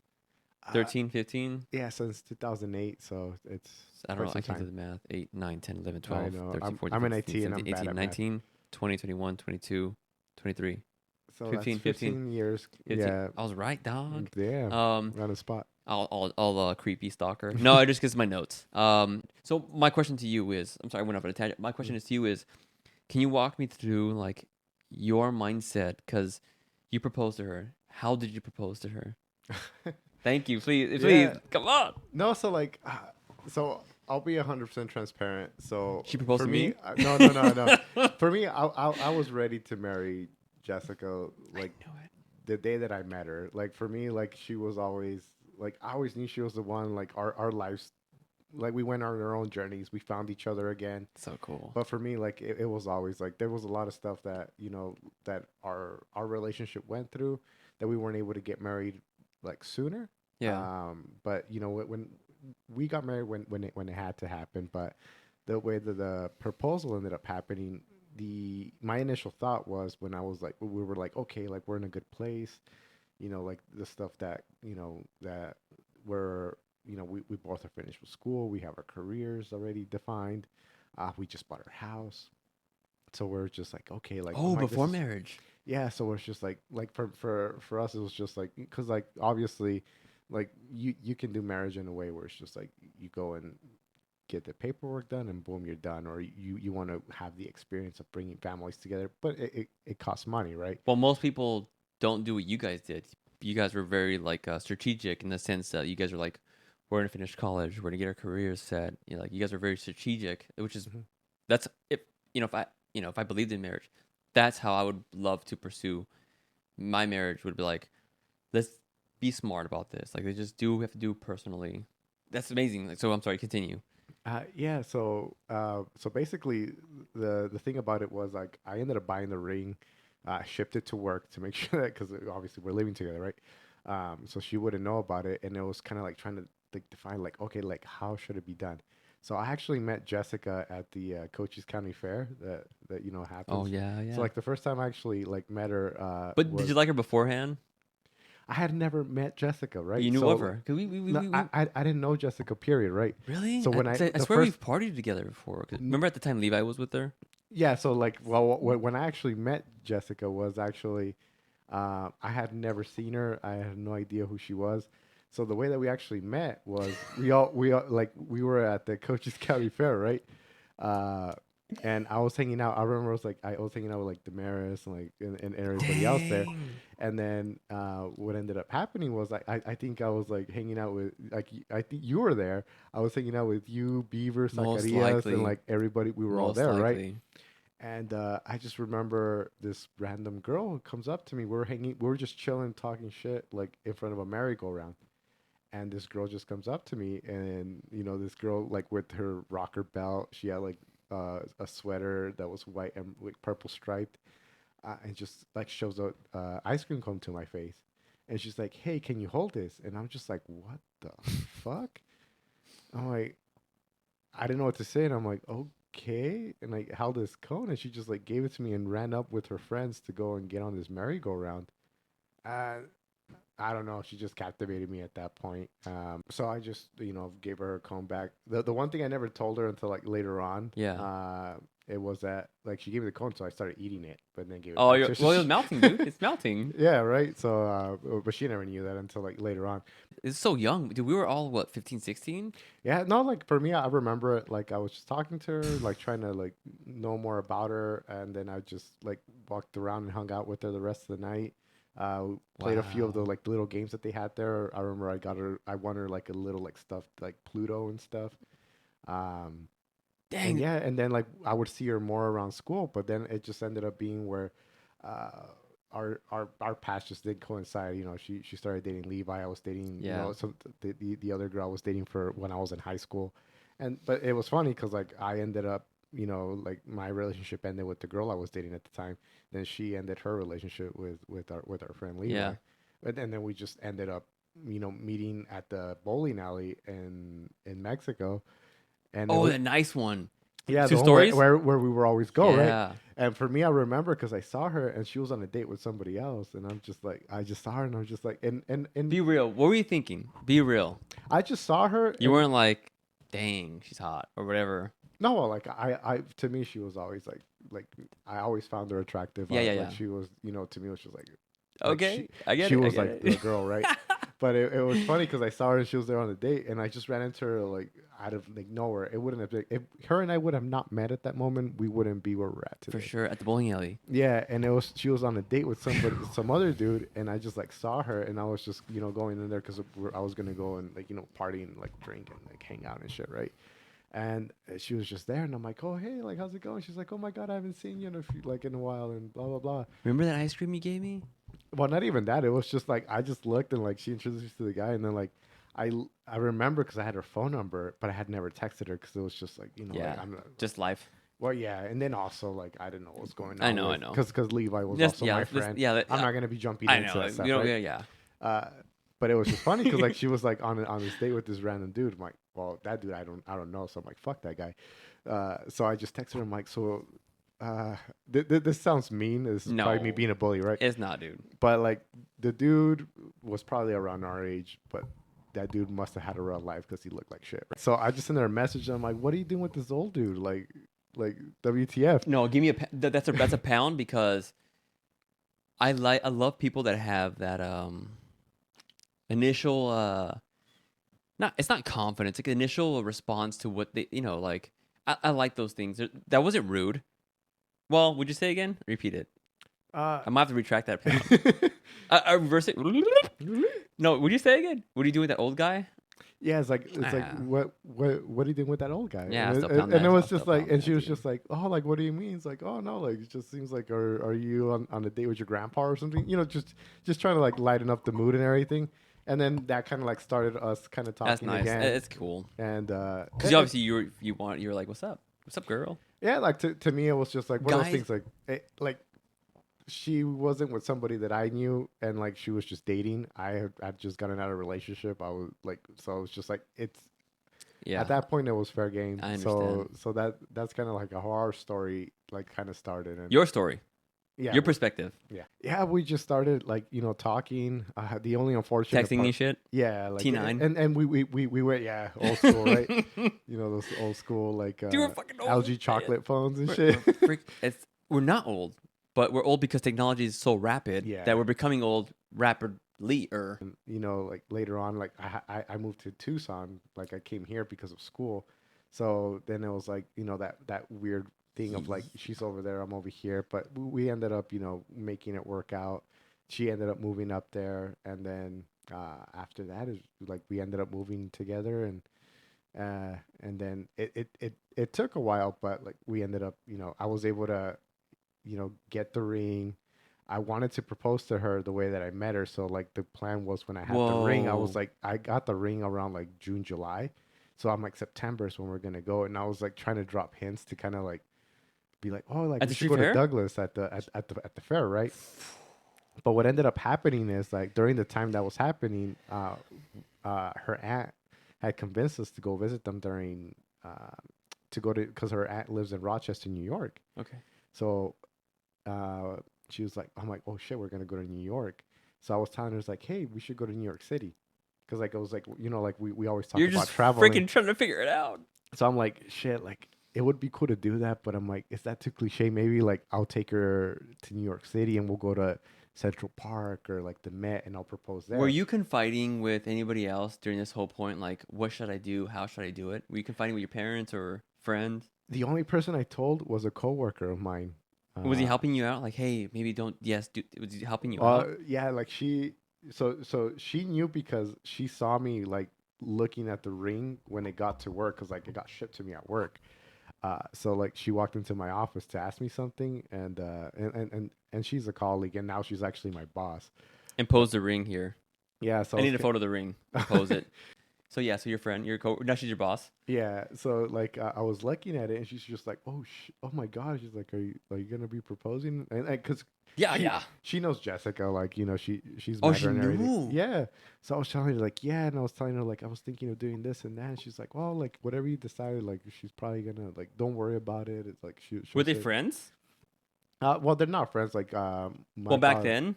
uh, 13, 15? yeah, since 2008. So it's I don't quite know. some I can't do time. the math. 8, 9, 10, 11, I 12, know. 13, 14, I'm in 15, IT and 16, I'm 17, bad 18, at math. 19, 20, 21, 22, 23, So 15, that's 15, 15 years. 15. Yeah, I was right, dog. yeah, Um, on the spot. all creepy stalker. No, I just gets my notes. So my question to you is, I'm sorry, I went off on a tangent. My question is to you is, can you walk me through like your mindset? Because you proposed to her. How did you propose to her? Thank you. Please, please, Yeah. come on. No, so like, so I'll be 100% transparent. So She proposed for to me, me? no, no, no, no. For me, I was ready to marry Jessica like Knew it. the day that I met her. Like for me, like she was always like I always knew she was the one. Like our lives, like we went on our own journeys. We found each other again. So cool. But for me, like it was always like there was a lot of stuff that that our relationship went through that we weren't able to get married like sooner. Yeah. But when we got married when it had to happen, but the way that the proposal ended up happening, the my initial thought was when I was like we were like okay, like we're in a good place, like the stuff that that we're we both are finished with school, we have our careers already defined, we just bought our house, so we're just like okay, like Oh, this before is marriage. yeah, so it's just like for us it was just like because like obviously like you can do marriage in a way where it's just like you go and get the paperwork done and boom you're done, or you want to have the experience of bringing families together, but it costs money, right? Well, most people don't do what you guys did. You guys were very like strategic in the sense that you guys are like, we're gonna finish college, we're gonna get our careers set. Like you guys are very strategic, which is Mhm. that's if if I believed in marriage, that's how I would love to pursue my marriage. Would be like, let's be smart about this. Like, let's just do what we have to do personally. That's amazing. Like, so I'm sorry. Continue. Yeah, so basically the thing about it was like I ended up buying the ring, shipped it to work to make sure that because obviously we're living together, right? So she wouldn't know about it, and it was kind of like trying to like define like okay, like how should it be done? So I actually met Jessica at the Cochise County Fair that Oh happens. yeah, So yeah. like the first time I actually like met her But did was you like her beforehand? I had never met Jessica, But you right? knew So of like, her. 'Cause no, I didn't know Jessica, period, right? Really? So when I the swear first we've partied together before. 'Cause remember at the time Levi was with her? yeah, so like, well, when I actually met Jessica was actually, I had never seen her. I had no idea who she was. So the way that we actually met was we all like we were at the Cochise County Fair, right? Uh, and I was hanging out. I remember I was hanging out with like Damaris and like and everybody else there. Dang. And then what ended up happening was I think I was like hanging out with like I think you were there. I was hanging out with you, Beaver, Most Zacarias, and likely. like everybody. We were all Most there, right? likely. And I just remember this random girl comes up to me. We were just chilling, talking shit, like in front of a merry-go-round. And this girl just comes up to me, and this girl like with her rocker belt, she had like a sweater that was white and like purple striped, and just like shows a ice cream cone to my face, and she's like, "Hey, can you hold this?" And I'm just like, "What the fuck?" I'm like, I didn't know what to say, and I'm like, okay. And I held this cone, and she just like gave it to me and ran up with her friends to go and get on this merry-go-round. Uh, I don't know. She just captivated me at that point. So I just gave her cone back. The one thing I never told her until like later on. Yeah. It was that like she gave me the cone, so I started eating it, but then gave it Oh, back. you're, well, it's melting, dude. It's melting. Yeah, right. So, but she never knew that until like later on. It's so young. Dude, we were all, what, 15, 16? Yeah, no, like for me, I remember it. Like I was just talking to her, like trying to like know more about her, and then I just like walked around and hung out with her the rest of the night. Played a few of the Wow. like little games that they had there. I remember I won her like a little like stuffed like Pluto and stuff. Um, and Dang. yeah, and then like I would see her more around school, but then it just ended up being where, uh, our paths just didn't coincide. She started dating Levi. I was dating Yeah. some the other girl I was dating for when I was in high school, but it was funny because like I ended up like my relationship ended with the girl I was dating at the time. Then she ended her relationship with our friend Levi. Yeah. And then we just ended up, meeting at the bowling alley in Mexico. And it Oh, was, the nice one. yeah, Two the one where, stories? where we were always go, right? Yeah. And for me, I remember because I saw her and she was on a date with somebody else, and I'm just like, I just saw her and I was just like, and Be real. What were you thinking? Be real. I just saw her. You and- weren't like, dang, she's hot or whatever. No, well, like to me, she was always like I always found her attractive. Yeah, yeah, Like yeah. she was, to me, it was just like Okay, I get she it. I was get like it. the girl, right? But it was funny because I saw her and she was there on a date, and I just ran into her like out of like nowhere. It wouldn't have been if her and I would have not met at that moment, we wouldn't be where we're at today. For sure, at the bowling alley. Yeah, and she was on a date with some other dude, and I just like saw her, and I was just going in there because I was gonna go and like party and like drink and like hang out and shit, right? And she was just there, and I'm like, oh hey, like how's it going? She's like, oh my god, I haven't seen you in a while, and blah blah blah. Remember that ice cream you gave me? Well, not even that. It was just like I just looked and like she introduced me to the guy, and then like I remember because I had her phone number, but I had never texted her because it was just like Yeah. like, I'm not, Just life. well yeah, and then also like I didn't know what was going on. I know. because Levi was Just- also yeah, my just- friend. yeah, I'm not gonna be jumping I into know. that stuff, You know, right? yeah. But it was just funny because like she was like on this date with this random dude. I'm like, well, that dude I don't know. So I'm like, fuck that guy. So I just texted her. I'm like, so this sounds mean. This is probably me No. being a bully, right? It's not, dude. But like the dude was probably around our age, but that dude must have had a real life because he looked like shit. Right? So I just sent her a message. And I'm like, what are you doing with this old dude? Like WTF? No, give me that's a pound because I love people that have that initial it's not confidence, like initial response to what they like I like those things. That wasn't rude. Well, would you say again? Repeat it. I might have to retract that pound. I reverse it. No, would you say again? What are you doing with that old guy? Yeah, it's like what are you doing with that old guy? Yeah, and I'll it, still pound and that. it was I'll just still like, pound and that, she was dude. just like, oh, like what do you mean? It's like, oh no, like it just seems like, are you on a date with your grandpa or something? Just trying to like lighten up the mood and everything. And then that kind of like started us kind of talking That's nice. again. It's cool. And Because obviously you're like, what's up? What's up, girl? yeah, like to me it was just like one of those Guys- things like she wasn't with somebody that I knew, and like she was just dating. I'd just gotten out of a relationship. I was like, so it's just like it's Yeah. at that point it was fair game. I So understand. that's kind of like a horror story like kind of started. And Your story. yeah, Your perspective. yeah, we just started like talking. The only unfortunate Texting me shit. yeah, like T9. and we went old school, right? Those old school like Dude, we're fucking old. LG chocolate phones and We're, shit. we're not old, but we're old because technology is so rapid Yeah. that we're becoming old rapidly. And, like later on, like I moved to Tucson, like I came here because of school. So then it was like, that weird thing of like, she's over there, I'm over here. But we ended up, making it work out. She ended up moving up there. And then after that is like, we ended up moving together. And then it took a while, but like we ended up, I was able to, get the ring. I wanted to propose to her the way that I met her. So like the plan was when I had the ring, I was Whoa. like, I got the ring around like June, July. So I'm like, September is when we're gonna go. And I was like trying to drop hints to kind of like be like, oh, like At we the should street go fair? to Douglas at the fair, right? But what ended up happening is like during the time that was happening, her aunt had convinced us to go visit them during because her aunt lives in Rochester, New York. Okay. So she was like, I'm like, oh shit, we're gonna go to New York. So I was telling her, like, hey, we should go to New York City, because like it was like, like we always talk You're about just traveling. freaking trying to figure it out. So I'm like, shit, like it would be cool to do that, but I'm like, is that too cliche? Maybe like I'll take her to New York City and we'll go to Central Park or like the Met and I'll propose there. Were you confiding with anybody else during this whole point? Like, what should I do? How should I do it? Were you confiding with your parents or friends? The only person I told was a coworker of mine. Was he helping you out? Like, hey, maybe don't. Yes, was he helping you out? Yeah, like so she knew because she saw me like looking at the ring when it got to work, because like it got shipped to me at work. So like she walked into my office to ask me something, and she's a colleague, and now she's actually my boss. And pose the ring here. Yeah, so I need a photo of the ring. Pose it. So yeah, so your friend, your co, now she's your boss. Yeah, so like I was looking at it, and she's just like, oh my god!" She's like, are you gonna be proposing?" And because Yeah, she yeah. she knows Jessica, like she's Oh, met she her and everything. knew. Yeah, so I was telling her like, yeah, and I was telling her like I was thinking of doing this and that. And she's like, well, like whatever you decided, like she's probably gonna like don't worry about it. It's like she'll Were they say, friends? well, they're not friends. Like my Well, back boss, then.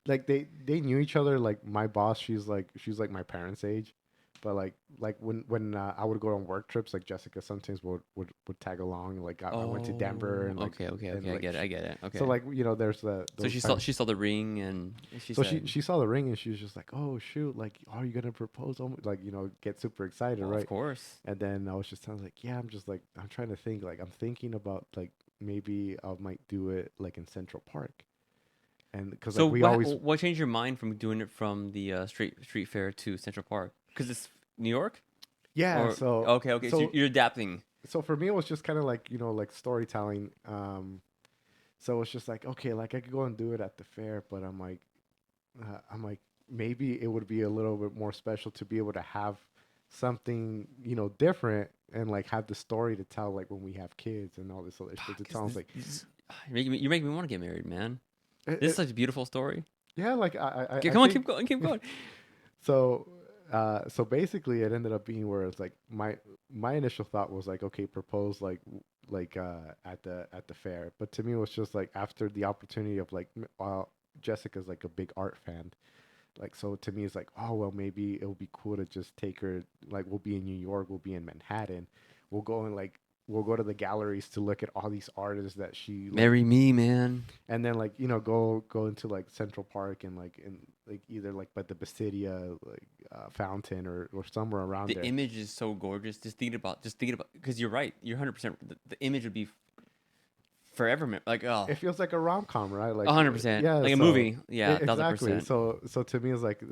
like they knew each other. Like my boss, she's like my parents' age, but like when I would go on work trips, like Jessica sometimes would tag along. Like I went to Denver Oh, and like okay. and I like get it. I get it. Okay. so like there's So those she saw the ring and she so said, she saw the ring and she was just like, oh shoot, like are you gonna propose? Oh, like get super excited, well, right? of course. And then I was just telling like, yeah, I'm trying to think, like I'm thinking about like maybe I might do it like in Central Park, and because So like we always what changed your mind from doing it from the street fair to Central Park? Because it's New York. yeah Or okay. So so you're adapting. so for me it was just kind of like like storytelling. So it's just like, okay, like I could go and do it at the fair, but I'm like maybe it would be a little bit more special to be able to have something different and like have the story to tell, like when we have kids and all this other shit to tell. It's like You're making me want to get married, man. it, This is it- such a beautiful story. yeah, like Okay, I come on, think, keep going. so so basically it ended up being where it's like my initial thought was like, okay, propose at the fair, but to me it was just like after the opportunity of like Jessica's like a big art fan, like so to me it's like, oh well, maybe it would be cool to just take her, like we'll be in New York, we'll be in Manhattan, we'll go and like we'll go to the galleries to look at all these artists that she like, Marry me, man. and then like go into like Central Park and like in like either like by the Basidia like fountain or somewhere around The there. image is so gorgeous. Just thinking about, because you're right. You're 100%. The image would be forever, like oh, It feels like a rom-com, right? Like 100%. yeah, Like a so- movie. Yeah, exactly. 1000%. So to me it's like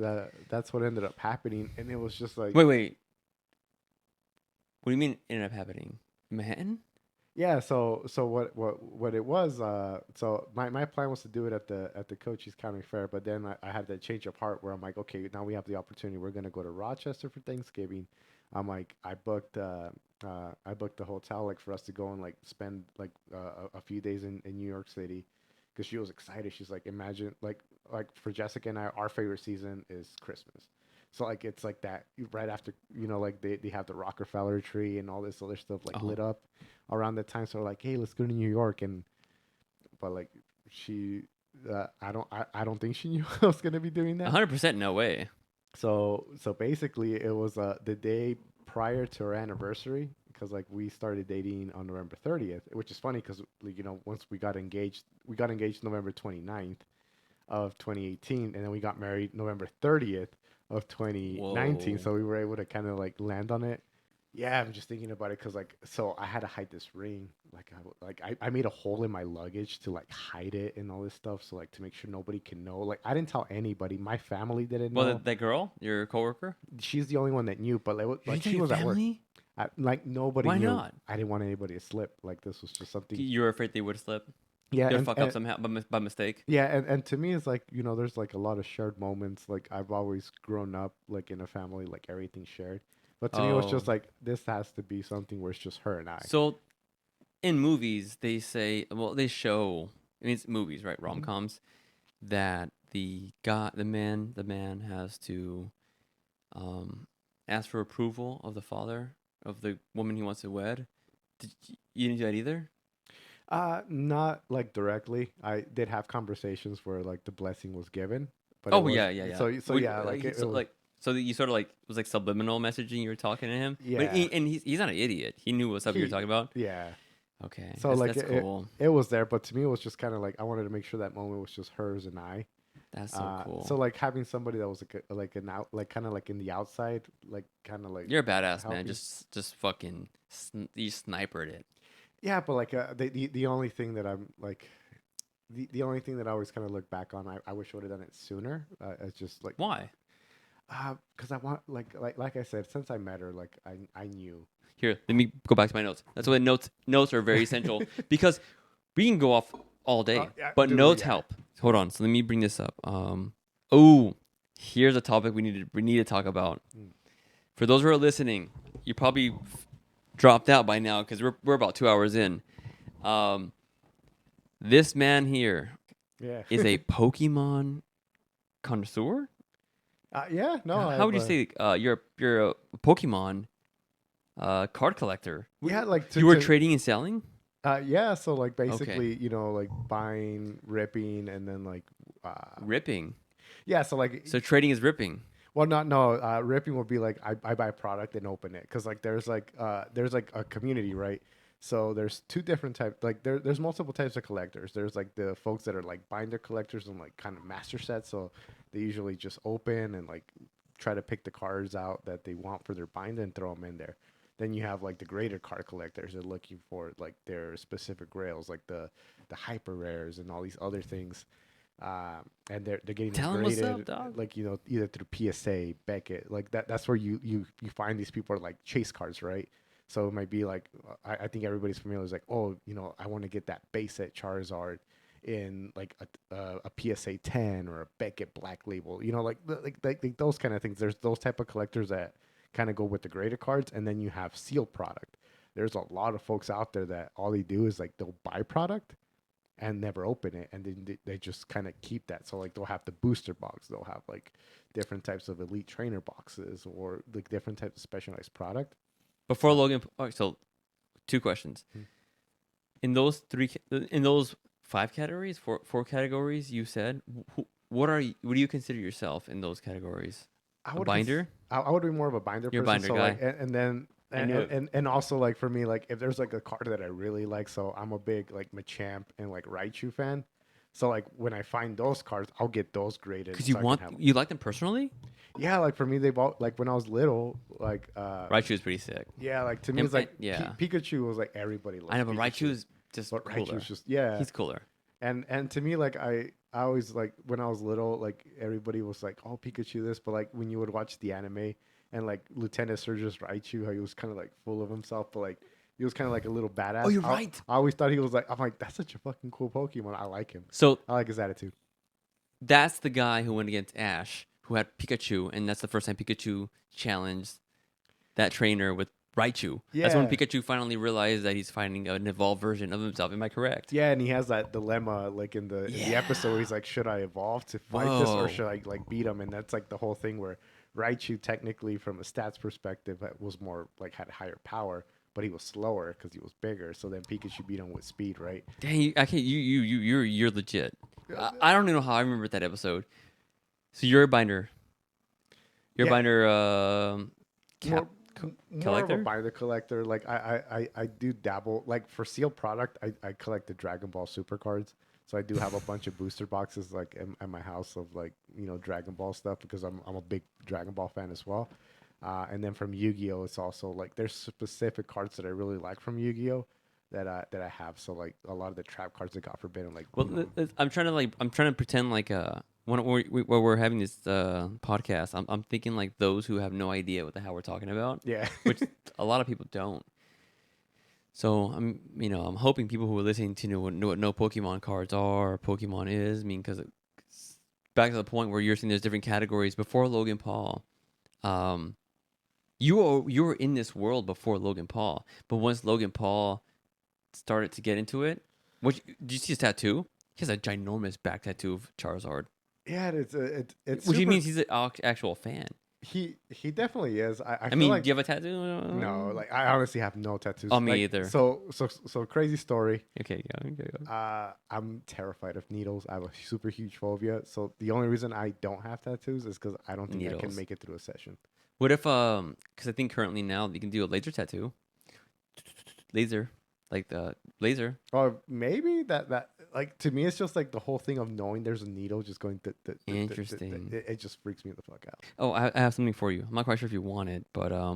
that's what ended up happening, and it was just like Wait. What do you mean ended up happening? Manhattan? yeah. So what it was? So my plan was to do it at the Cochise County Fair, but then I had that change of heart where I'm like, okay, now we have the opportunity. We're gonna go to Rochester for Thanksgiving. I'm like, I booked the hotel like for us to go and like spend like a few days in New York City, because she was excited. She's like, imagine like for Jessica and I, our favorite season is Christmas. So like it's like that right after like they have the Rockefeller tree and all this other stuff like lit up around that time. So we're like, hey, let's go to New York, but like she I don't think she knew I was gonna be doing that. 100%. No way. So basically it was the day prior to our anniversary, because like we started dating on November 30th, which is funny because like, once we got engaged November 29th of 2018, and then we got married November 30th of 2019. Whoa. So we were able to kind of like land on it. Yeah, I'm just thinking about it because like so I had to hide this ring. I made a hole in my luggage to like hide it and all this stuff. So like to make sure nobody can know. Like I didn't tell anybody. My family didn't Well, know. that girl, your coworker, She's the only one that knew. But You like didn't she tell was your at work. family? Like nobody Why knew. not? I didn't want anybody to slip. Like this was just something. You were afraid they would slip. Yeah, They'd fuck up somehow by mistake. yeah, and to me, it's like there's like a lot of shared moments. Like I've always grown up like in a family, like everything shared. But to me, it was just Oh. like this has to be something where it's just her and I. So, in movies, they say, well, they show. I mean, it's movies, right? Rom coms. That the man has to, ask for approval of the father of the woman he wants to wed. You didn't do that either. Not like directly. I did have conversations where like the blessing was given. But Oh yeah. So Would- yeah, like it was, so that you sort of like it was like subliminal messaging. You were talking to him. Yeah. But and he's not an idiot. He knew what stuff you were talking about. yeah. Okay. So like that's cool. it was there, but to me it was just kind of like I wanted to make sure that moment was just hers and I. That's so cool. So like having somebody that was like an out, like kind of like in the outside, like kind of like You're a badass, man. helping. Just fucking you snipered it. Yeah, but like the only thing that I'm like the only thing that I always kind of look back on, I wish I would have done it sooner. It's just like Why? because I want like I said, since I met her, like I knew. Here, let me go back to my notes. That's why notes are very essential because we can go off all day, yeah, but dude, notes yeah. help. Hold on. So let me bring this up. Oh, here's a topic we need to talk about. For those who are listening, you probably dropped out by now because we're about 2 hours in. This man here Yeah. is a Pokemon connoisseur. Yeah. No. How would you say you're a Pokemon card collector? Yeah, like You were trading and selling. Yeah, so like basically, like buying, ripping, and then like Ripping. yeah, so like So trading is ripping. well, not no, ripping would be like I buy a product and open it because like there's like a community, right? So there's two different types. Like there's multiple types of collectors. There's like the folks that are like binder collectors and like kind of master sets. So they usually just open and like try to pick the cards out that they want for their binder and throw them in there. Then you have like the greater card collectors that are looking for like their specific grails, like the hyper rares and all these other things. And they're getting Tell 'em what's graded, up, dog. like either through PSA, Beckett, like that's where you find these people are like chase cards, right? So it might be like I think everybody's familiar is like, oh, I want to get that base set Charizard in like a PSA 10 or a Beckett Black Label, like those kind of things. There's those type of collectors that kind of go with the graded cards, and then you have sealed product. There's a lot of folks out there that all they do is like they'll buy product and never open it, and then they just kind of keep that. So like they'll have the booster box, they'll have like different types of elite trainer boxes or like different types of specialized product. Before Logan, so 2 questions. In those five categories, four categories, you said, what do you consider yourself in those categories? A binder? I would be more of a binder You're a person. binder So guy. like, and then and also like for me, like if there's like a card that I really like, so I'm a big like Machamp and like Raichu fan. So like when I find those cards, I'll get those graded. Because so you like them personally? Yeah, like for me, they bought like when I was little, like Raichu is pretty sick. yeah, like to me it's like yeah. Pikachu was like everybody loves. I know, but Pikachu. Raichu is just But cooler. Raichu's just He's cooler. And to me, like I always like when I was little, like everybody was like, "Oh, Pikachu this," but like when you would watch the anime and like Lieutenant Surge's Raichu, how he was kind of like full of himself, but like he was kind of like a little badass. Oh, you're right. I always thought he was like, I'm like, that's such a fucking cool Pokemon. I like him. So I like his attitude. that's the guy who went against Ash, who had Pikachu, and that's the first time Pikachu challenged that trainer with Raichu. That's when Yeah. Pikachu finally realized that he's fighting an evolved version of himself. Am I correct? Yeah, and he has that dilemma like in the episode where he's like, should I evolve to fight this Whoa. or should I like beat him? And that's like the whole thing where Raichu technically from a stats perspective was more like had higher power, but he was slower because he was bigger. So then Pikachu beat him with speed, right? Dang, I can't. You're legit. I don't even know how I remember that episode. So you're a binder. You're Yeah. a binder. More of a Collector? binder collector. Like I do dabble. Like for sealed product, I collect the Dragon Ball Super cards. So I do have a bunch of booster boxes like at my house of like Dragon Ball stuff because I'm a big Dragon Ball fan as well. And then from Yu-Gi-Oh, it's also like there's specific cards that I really like from Yu-Gi-Oh that I have. So like a lot of the trap cards that got forbidden, like Well, I'm trying to pretend like when we're having this podcast, I'm thinking like those who have no idea what the hell we're talking about. yeah. Which a lot of people don't. So I'm hoping people who are listening to know what no Pokemon cards are, or Pokemon is. I mean, because back to the point where you're saying there's different categories before Logan Paul. You were in this world before Logan Paul, but once Logan Paul started to get into it, did you see his tattoo? He has a ginormous back tattoo of Charizard. Yeah, it's Which super, means he's an actual fan. he definitely is. I feel mean, like do you have a tattoo? no, like I honestly have no tattoos. Oh, me Like, either. So crazy story. Okay, go. I'm terrified of needles. I have a super huge phobia. So the only reason I don't have tattoos is because I don't think I can Needles. make it through a session. What if because I think currently now you can do a laser tattoo. Laser, like the laser. Or maybe that like to me it's just like the whole thing of knowing there's a needle just going to Interesting. It just freaks me the fuck out. Oh, I have something for you. I'm not quite sure if you want it, but I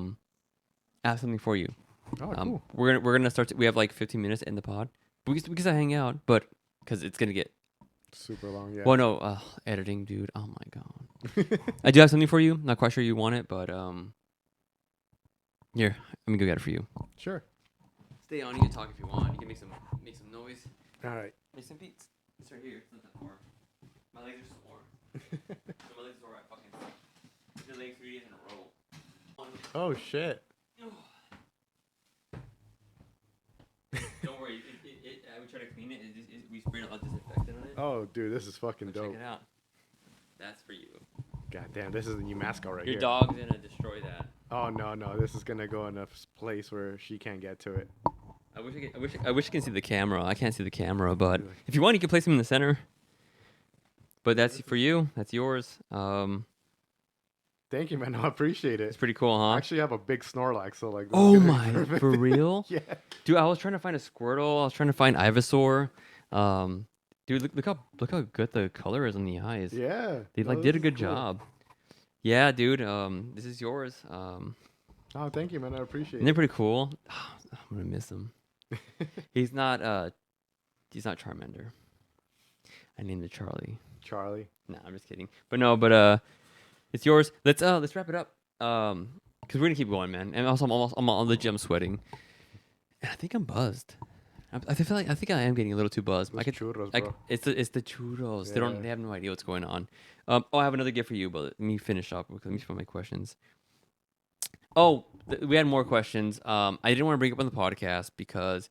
have something for you. Oh, cool. We're gonna start. We have like 15 minutes in the pod. We can still hang out, but because it's gonna get. Super long, yeah. Well, no, editing, dude. Oh my god. I do have something for you. Not quite sure you want it, but here, let me go get it for you. Sure. Stay on. You can talk if you want. You can make some noise. All right. Make some beats. It's right here. It's not that far. My legs are sore. So my legs are sore. I fucking. Your legs 3 days in a row. Oh shit. Don't worry. I would try to clean it. We sprayed a lot of disinfectant on it. Oh, dude, this is fucking Check dope. it out. That's for you. God damn, this is the new mascot right Your here. dog's gonna destroy that. Oh no, this is gonna go in a place where she can't get to it. I wish I can see the camera. I can't see the camera, but if you want, you can place him in the center. But that's for you. That's yours. Thank you, man. I appreciate It's it. pretty cool, huh? I actually have a big Snorlax, so like. This is Oh gonna be my, perfect. for real? Yeah. Dude, I was trying to find a Squirtle. I was trying to find Ivysaur. Dude, look how good the color is on the eyes. Yeah. They No, did a this is good cool. job. Yeah, dude. This is yours. Oh, thank you, man. I appreciate And they're it. pretty cool. I'm gonna miss him. He's not Charmander. I named it Charlie. Charlie. Nah, I'm just kidding. But it's yours. Let's wrap it up. Cause we're gonna keep going, man. And also I'm on the gym sweating. And I think I'm buzzed. I think I am getting a little too buzzed. Those churros, bro. It's the churros. Yeah. They have no idea what's going on. I have another gift for you, but let me finish up. Let me find my questions. Oh, we had more questions. I didn't want to bring it up on the podcast because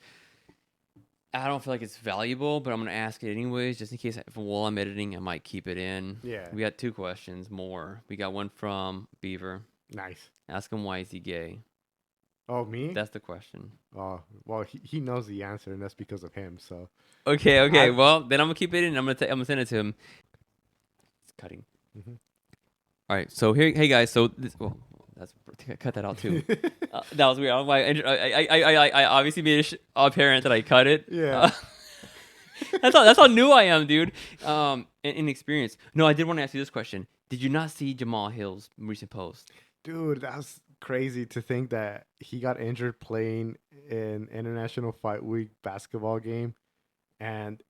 I don't feel like it's valuable, but I'm gonna ask it anyways, just in case. While I'm editing, I might keep it in. Yeah. We got 2 questions more. We got one from Beaver. Nice. Ask him why is he gay. Oh, me? That's the question. Oh, well, he knows the answer, and that's because of him. So. Okay. Well, then I'm gonna keep it in. I'm gonna send it to him. It's cutting. Mhm. All right. So here, hey guys. So this. Well, that's cut that out too. That was weird. I obviously made it apparent that I cut it. Yeah. That's how new I am, dude. In experience. No, I did want to ask you this question. Did you not see Jamal Hill's recent post? Dude, that's crazy to think that he got injured playing in International Fight Week basketball game, and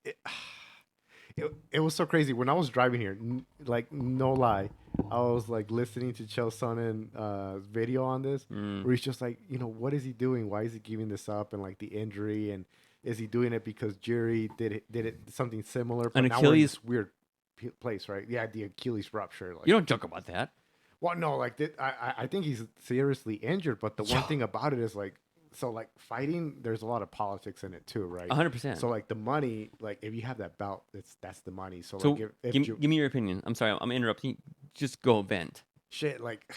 it was so crazy. When I was driving here, like no lie, I was like listening to Chael Sonnen video on this, where he's just like, what is he doing? Why is he giving this up? And like the injury, and is he doing it because Jerry did it something similar? But An now we're in Achilles- this weird place, right? Yeah, the Achilles rupture. Like, You don't joke about that. well, no, like I think he's seriously injured. But the one thing about it is like, so like fighting, there's a lot of politics in it too, right? 100%. So like the money, like if you have that belt, that's the money. So, So like if give me your opinion. I'm sorry, I'm interrupting. Just go vent. shit, like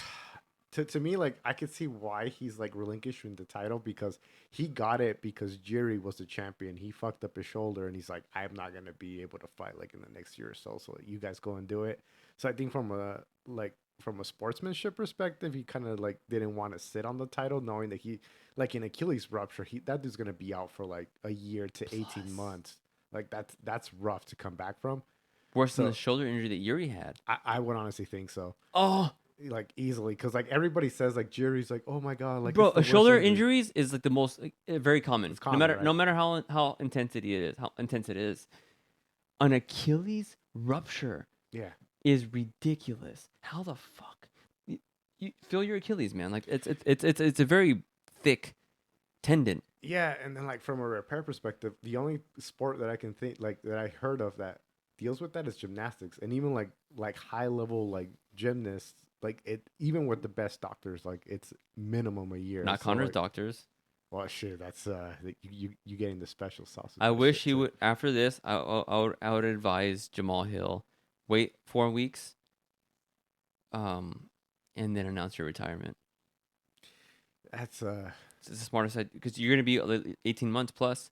to me, like I could see why he's like relinquishing the title, because he got it because Jerry was the champion. He fucked up his shoulder, and he's like, I'm not gonna be able to fight like in the next year or so. So you guys go and do it. So I think from a sportsmanship perspective, he kind of like didn't want to sit on the title, knowing that he, like in Achilles rupture, that dude's gonna be out for like a year to 18 months. Like that's rough to come back from. Worse than So- the shoulder injury that Yuri had. I would honestly think so, Oh, like easily, because like everybody says like Jerry's like, oh my god, like bro, it's the a worst shoulder injury. injuries is like the most very common. common, no right? matter how intense it is, an Achilles rupture Yeah, is ridiculous. How the fuck? You feel your Achilles, man. Like it's a very thick tendon. yeah, and then like from a repair perspective, the only sport that I can think like that I heard of that deals with that is gymnastics, and even like high level like gymnasts, like it even with the best doctors, like it's minimum a year. Not So, Connor's like, doctors. well, shit, that's you getting the special sauce. I wish he would. After this, I would advise Jamal Hill wait 4 weeks, and then announce your retirement. That's It's the smartest side because you're gonna be 18 months plus.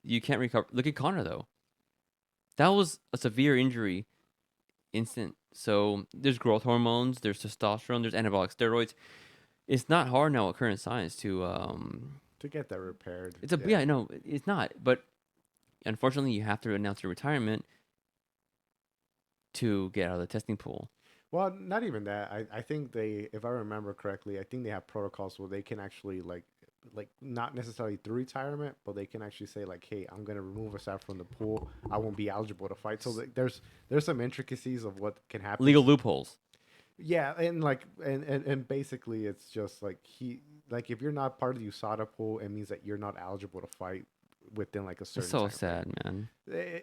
You can't recover. Look at Connor though. That was a severe injury, instant. So there's growth hormones, there's testosterone, there's anabolic steroids. It's not hard now with current science to get that repaired. no, it's not. But unfortunately, you have to announce your retirement to get out of the testing pool. Well, not even that. I think they, if I remember correctly, I think they have protocols where they can actually like not necessarily through retirement, but they can actually say like, hey, I'm gonna remove myself from the pool. I won't be eligible to fight. So there's some intricacies of what can happen. Legal loopholes. Yeah, and like and basically it's just like if you're not part of the USADA pool, it means that you're not eligible to fight within like a certain. It's so time sad, man. frame.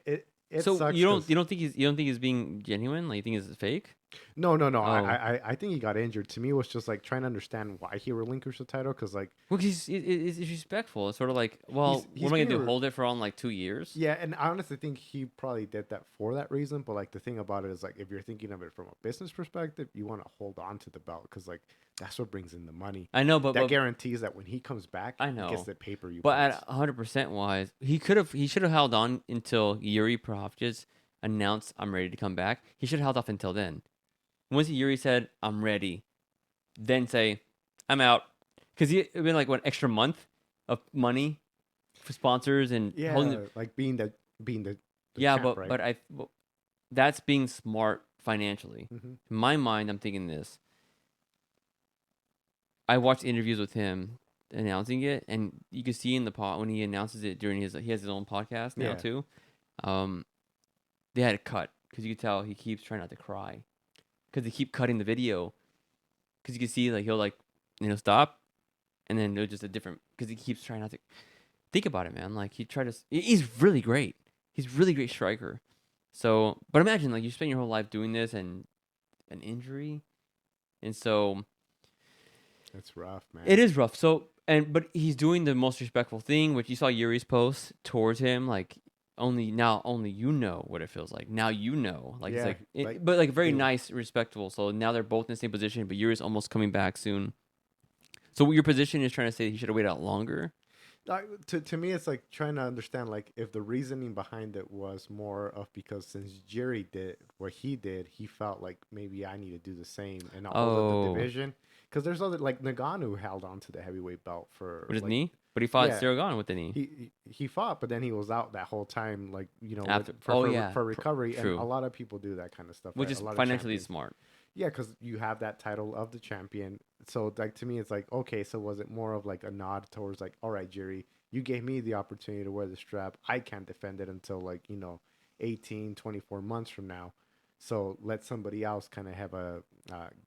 It So sucks you 'cause- don't think he's being genuine? Like you think it's fake? No, no, no. Oh, I think he got injured. To me, it was just like trying to understand why he relinquished the title because like well, he's respectful. It's sort of like, well, what he's am I gonna being do? Hold it for on like 2 years? yeah, and I honestly think he probably did that for that reason. But like the thing about it is like if you're thinking of it from a business perspective, you want to hold on to the belt because like that's what brings in the money. I know, That guarantees that when he comes back, I he gets know, the pay per view but points. at 100% wise, he should have held on until Yuri Prohaska announced I'm ready to come back. He should have held off until then. Once Yuri said I'm ready, then say I'm out, because it'd been like what extra month of money for sponsors and holding. Yeah, like being the Yeah, champ, right? but that's being smart financially. Hmm. In my mind, I'm thinking this. I watched interviews with him announcing it, and you can see in the pod when he announces it during he has his own podcast now Yeah. too. Um, they had to cut because you could tell he keeps trying not to cry because they keep cutting the video because you can see like he'll like stop and then it'll just a different because he keeps trying not to think about it, man. Like he's really great. He's really great striker. So, but imagine like you spend your whole life doing this and an injury, and so It's rough, man. it is rough. So, but he's doing the most respectful thing, which you saw Yuri's post towards him, like only you know what it feels like. Now you know, like Yeah, it's like, like but like very it- nice, respectful. So now they're both in the same position, but Yuri's almost coming back soon. So your position is trying to say he should have waited out longer. to me, it's like trying to understand like if the reasoning behind it was more of because since Jerry did what he did, he felt like maybe I need to do the same and not hold up the Oh, division. Because there's other like Nagano held on to the heavyweight belt for with his like knee, but he fought yeah Cyril with the knee he fought, but then he was out that whole time like after. for recovery, and true, a lot of people do that kind of stuff. which Right? is A lot of financially champions. smart. Yeah, because you have that title of the champion. So, like, to me, it's like, okay, so was it more of like a nod towards like, all right, Jerry, you gave me the opportunity to wear the strap. I can't defend it until like, 18, 24 months from now. So let somebody else kind of have a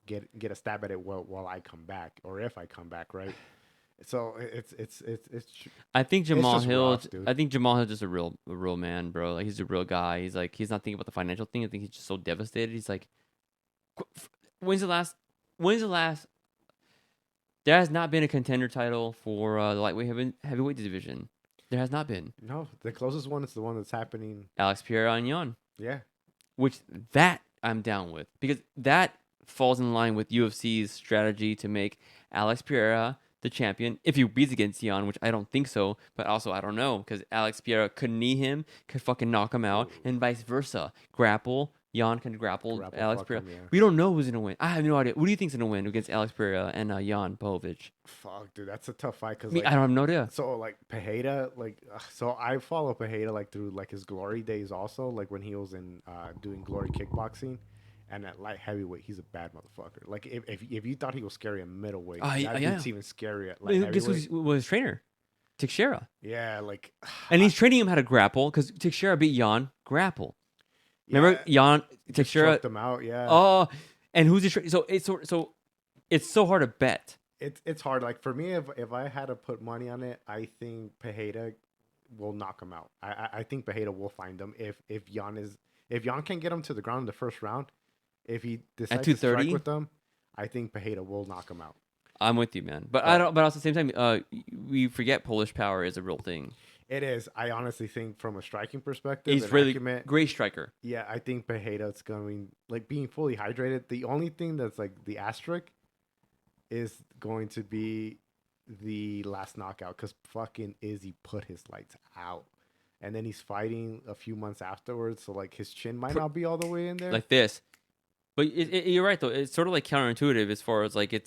get a stab at it while I come back, or if I come back, right? So I think it's Jamal just Hill. rough, dude. I think Jamal Hill's just a real man, bro. Like he's a real guy. He's like he's not thinking about the financial thing. I think he's just so devastated. He's like, when's the last? When's the last? There has not been a contender title for the heavyweight division. There has not been. No, the closest one is the one that's happening. Alex Pereira and Yan, Yeah, which that I'm down with because that falls in line with UFC's strategy to make Alex Pereira the champion if he beats against Yan, which I don't think so, but also I don't know because Alex Pereira could knee him, could fucking knock him out, and vice versa. Grapple, Yan can grapple Alex fuck Pereira. him, yeah. We don't know who's gonna win. I have no idea. Who do you think's gonna win against Alex Pereira and Yan Bohovic? Fuck, dude, that's a tough fight because I don't have no idea. so like Pajeda, so I follow Pajeda like through like his glory days also, like when he was in doing glory kickboxing, and at light heavyweight, he's a bad motherfucker. Like if you thought he was scary at middleweight, that yeah. dude's even scary at light Guess heavyweight. who was his trainer? Teixeira. Yeah, like And he's training him how to grapple because Teixeira beat Yan grapple. Remember Yan just Teixeira? choked him out. Yeah. Oh, and who's the so it's so hard to bet. It's hard. Like for me, if I had to put money on it, I think Pajeda will knock him out. I think Pajeda will find him if Jan can get him to the ground in the first round. If he decides to strike 230? with them, I think Pajeda will knock him out. I'm with you, man. But I don't. But also at the same time, we forget Polish power is a real thing. It is. I honestly think from a striking perspective, He's and really acumen, great striker. yeah, I think Pejeda's going like being fully hydrated. The only thing that's like the asterisk is going to be the last knockout because fucking Izzy put his lights out. And then he's fighting a few months afterwards, so like his chin might not be all the way in there. Like this. But you're right though. It's sort of like counterintuitive as far as like it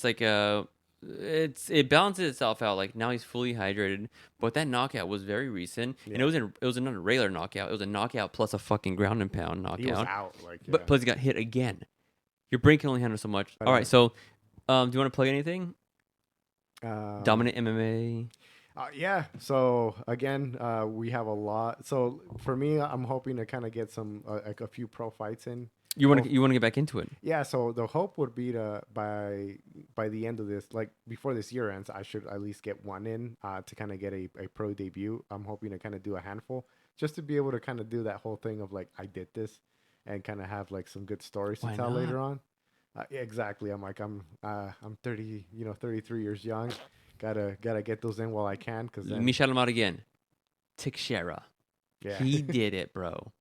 balances itself out. Like now he's fully hydrated, but that knockout was very recent, and it was not a regular knockout. It was a knockout plus a fucking ground and pound knockout. He was out, like yeah. But plus he got hit again. Your brain can only handle so much. All right, so do you want to plug anything? Dominant MMA. Yeah. So again, we have a lot. So for me, I'm hoping to kind of get some like a few pro fights in. You want to get back into it? Yeah. So the hope would be to by the end of this, like before this year ends, I should at least get one in to kind of get a pro debut. I'm hoping to kind of do a handful just to be able to kind of do that whole thing of like I did this. and kind of have like some good stories to Why tell not? later on. Yeah, exactly. I'm 30, 33 years young. Gotta get those in while I can, cause Let then me shout him out again. Tixera. yeah. He did it, bro.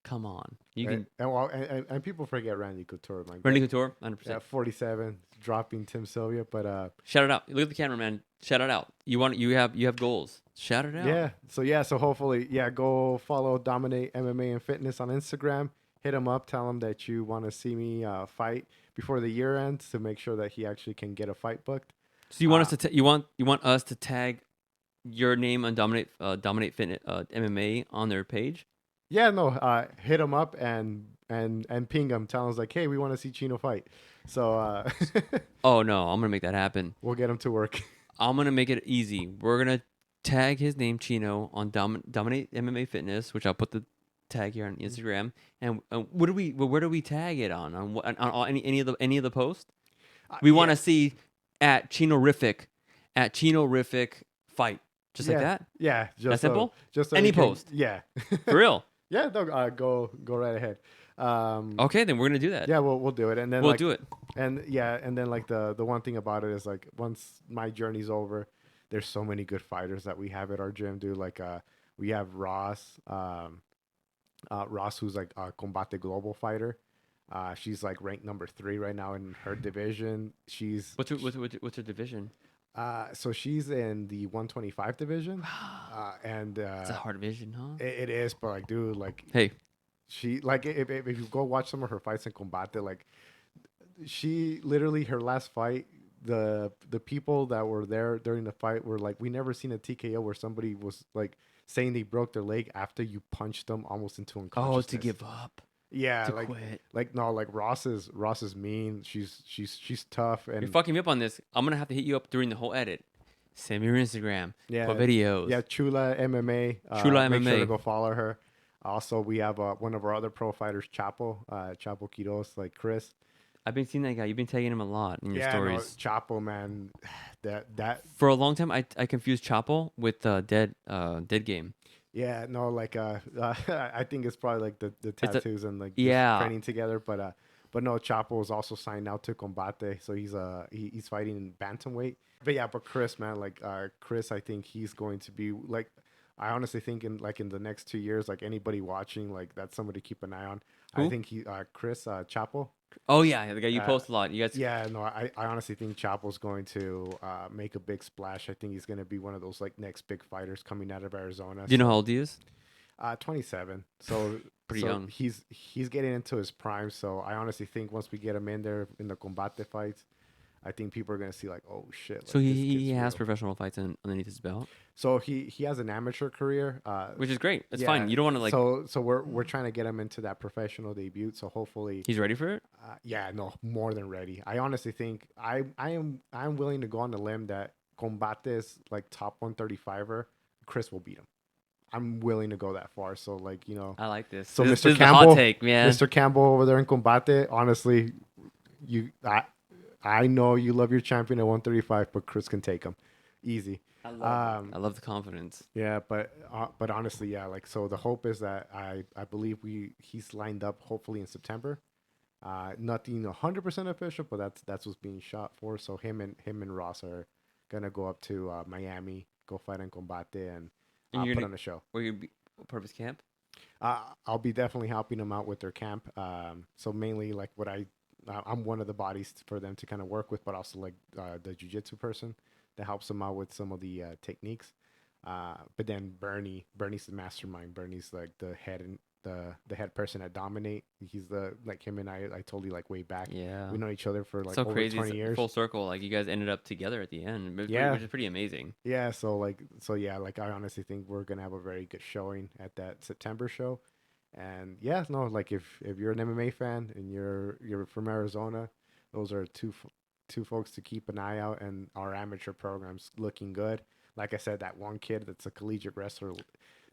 Come on. You Right? can. And people forget Randy Couture, like Randy that. Couture, 100%. Yeah, 47, dropping Tim Sylvia, but Shout it out. Look at the camera, man. Shout it out. You have goals. Shout it out. so hopefully, go follow Dominate MMA and Fitness on Instagram. Hit him up, tell him that you want to see me fight before the year ends to make sure that he actually can get a fight booked. So you want us to you want us to tag your name on Dominate Fitness MMA on their page? Yeah, no, hit him up and ping him, tell him like, hey, we want to see Chino fight. So Oh no, I'm gonna make that happen. we'll get him to work. I'm gonna make it easy. We're gonna tag his name Chino on Dominate MMA Fitness, which I'll put the tag here on Instagram. And where do we tag it on any of the posts? We want to see at Chino-rific fight, just like that. Yeah, just That simple? Just so Any you can- post. Yeah, For real. yeah. No, go right ahead. Okay, then we're gonna do that. Yeah, we'll do it, and then we'll do it. And yeah, and then like the one thing about it is like once my journey's over, there's so many good fighters that we have at our gym, dude. Like we have Ross, Ross, who's like a Combate Global fighter. She's like ranked number 3 right now in her division. She's What's her division? so she's in the 125 division, and It's a hard division, huh? it is, but like, dude, like Hey, she like if you go watch some of her fights in Combate, like she literally her last fight, the people that were there during the fight were like, we never seen a TKO where somebody was like saying they broke their leg after you punched them almost into unconsciousness. to give up. Yeah, to like quit. like no, like Ross is mean. She's tough, and You're fucking me up on this. I'm gonna have to hit you up during the whole edit. Send me your Instagram. Yeah, Put videos. yeah, Chula MMA. Chula Make sure MMA. to go follow her. Also, we have one of our other pro fighters, Chapo, Chapo Quiroz, like Chris. I've been seeing that guy. You've been tagging him a lot in your Yeah, no, stories. Chapo, man, that For a long time, I confused Chapo with Dead Game. yeah, no, like I think it's probably like the tattoos and like just yeah. training together, but no, Chapo is also signed now to Combate, so he's fighting in bantamweight. But yeah, but Chris, man, like Chris, I think he's going to be like, I honestly think in the next 2 years, like anybody watching, like that's somebody to keep an eye on. Who? I think Chris Chapo. Oh yeah, the guy you post a lot. You guys. Yeah, no, I honestly think Chapo's going to make a big splash. I think he's going to be one of those like next big fighters coming out of Arizona. Do you know how old he is? 27. So Pretty young. He's getting into his prime. So I honestly think once we get him in there in the Combate fights, I think people are going to see like, oh shit. Like, So this he kid's has real. professional fights underneath his belt, So he has an amateur career, which is great. It's yeah, fine. You don't want to like. So we're trying to get him into that professional debut. So hopefully, He's ready for it. yeah, no, more than ready. I honestly think I'm willing to go on the limb that Combate's like top 135er, Chris will beat him. I'm willing to go that far. So like, you know, I like this. so this Mr. is the Campbell, hot take, man. Mr. Campbell over there in Combate, honestly, I know you love your champion at 135, but Chris can take him easy. I love the confidence. Yeah, but honestly, yeah, like so the hope is that I believe he's lined up hopefully in September. Nothing 100% official, but that's what's being shot for. So him and Ross are gonna go up to Miami, go fight in Combate, and you're put gonna- on a show. Where you be purpose camp? I'll be definitely helping them out with their camp. So mainly like what I'm one of the bodies for them to kind of work with, but also like the jiu-jitsu person that helps them out with some of the techniques. But then Bernie's the mastermind. Bernie's like the head and the head person at Dominate. He's like him and I told you like way back. Yeah. We know each other for like So over crazy. 20 It's years. full circle. Like you guys ended up together at the end. Yeah. Which is pretty amazing. Yeah, so yeah, like I honestly think we're gonna have a very good showing at that September show. And yeah, no, like if you're an MMA fan and you're from Arizona, those are two folks to keep an eye out. And our amateur program's looking good. Like I said, that one kid that's a collegiate wrestler,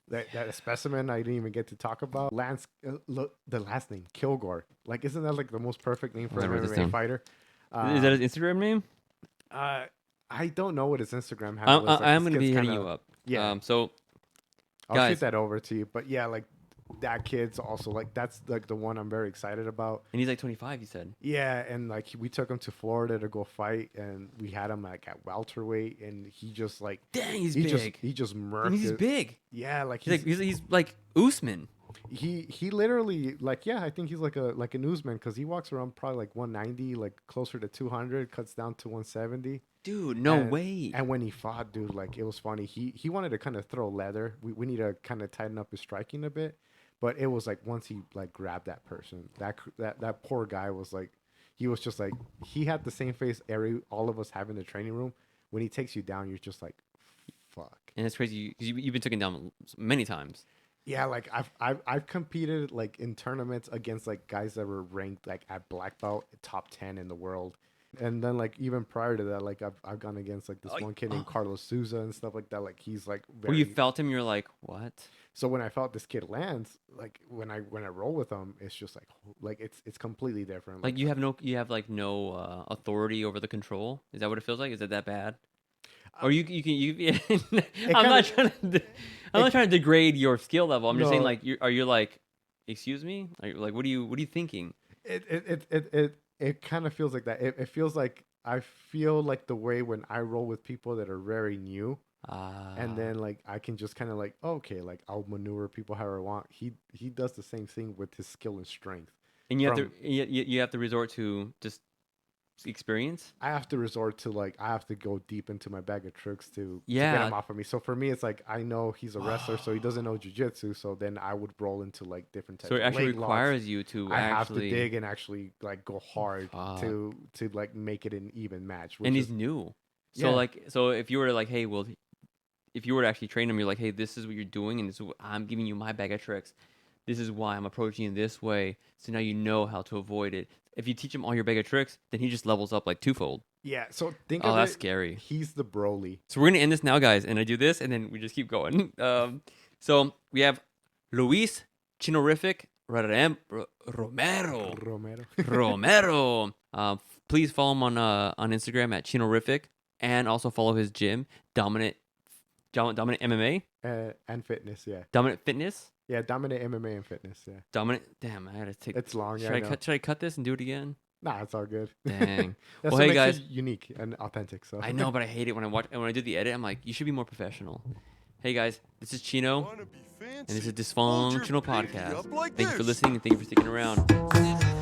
that specimen I didn't even get to talk about. Lance, look, the last name Kilgore. Like, isn't that like the most perfect name for I'm an gonna write this MMA down. fighter? Is that his Instagram name? I don't know what his Instagram handle is. Like, I'm this gonna be kid's hitting kinda- you up. Yeah. So I'll guys. shoot that over to you. But yeah, like that kid's also like that's like the one I'm very excited about. And he's like 25, you said. Yeah, and like we took him to Florida to go fight, and we had him like at welterweight, and he just like Dang, he's he big. he just murked And he's it. big. Yeah, like He's like Usman. he literally like yeah, I think he's like a newsman because he walks around probably like 190, like closer to 200, cuts down to 170. Dude, no And- way. And when he fought, dude, like it was funny. He wanted to kind of throw leather. We need to kind of tighten up his striking a bit. But it was like once he like grabbed that person, that poor guy was like, he was just like he had the same face all of us have in the training room. When he takes you down, you're just like, fuck. And it's crazy because you've been taken down many times. Yeah, like I've competed like in tournaments against like guys that were ranked like at black belt top 10 in the world. And then like even prior to that, like I've gone against like this one kid named Carlos Souza and stuff like that. Like he's like Where you felt him, you're like, what? So when I felt this kid lands, like when I roll with him, it's just like it's completely different. Like you have like no authority over the control. Is that what it feels like? Is it that bad? Or you can I'm not trying to degrade your skill level. I'm just saying No. like are you like, excuse me? Are you, like what are you thinking? It kind of feels like that. It feels like I feel like the way when I roll with people that are very new. And then like I can just kind of like okay, like I'll maneuver people however I want. He does the same thing with his skill and strength. And you have to resort to just experience. I have to resort to like I have to go deep into my bag of tricks to get Yeah. him off of me. So for me, it's like I know he's a wrestler, so he doesn't know jujitsu. So then I would roll into like different types. So it of actually leg locks. requires you to I actually have to dig and actually like go hard Fuck. to like make it an even match. Which and is, he's new. So Yeah. like if you were to like, hey, well, if you were to actually train him, you're like, hey, this is what you're doing, and this is what I'm giving you my bag of tricks. This is why I'm approaching you this way. So now you know how to avoid it. If you teach him all your bag of tricks, then he just levels up like twofold. yeah. So think Oh, of that's it. scary. He's the Broly. So we're gonna end this now, guys, and I do this, and then we just keep going. So we have Luis Chinorific Romero. Romero. Romero. Please follow him on Instagram at Chinorific, and also follow his gym, Dominant MMA, And fitness, yeah. Dominant Fitness, Yeah, dominant MMA and fitness, yeah. Dominant. Damn, I gotta take. It's long, yeah. Should I know. cut? Should I cut this and do it again? Nah, it's all good. Dang. That's Well, what hey, makes guys. it unique and authentic. So I know, but I hate it when I do the edit. I'm like, you should be more professional. Hey guys, this is Chino, Wanna be fancy? and this is Hold your dysFUNctional pinky Podcast. up like Thank you for this. listening and thank you for sticking around.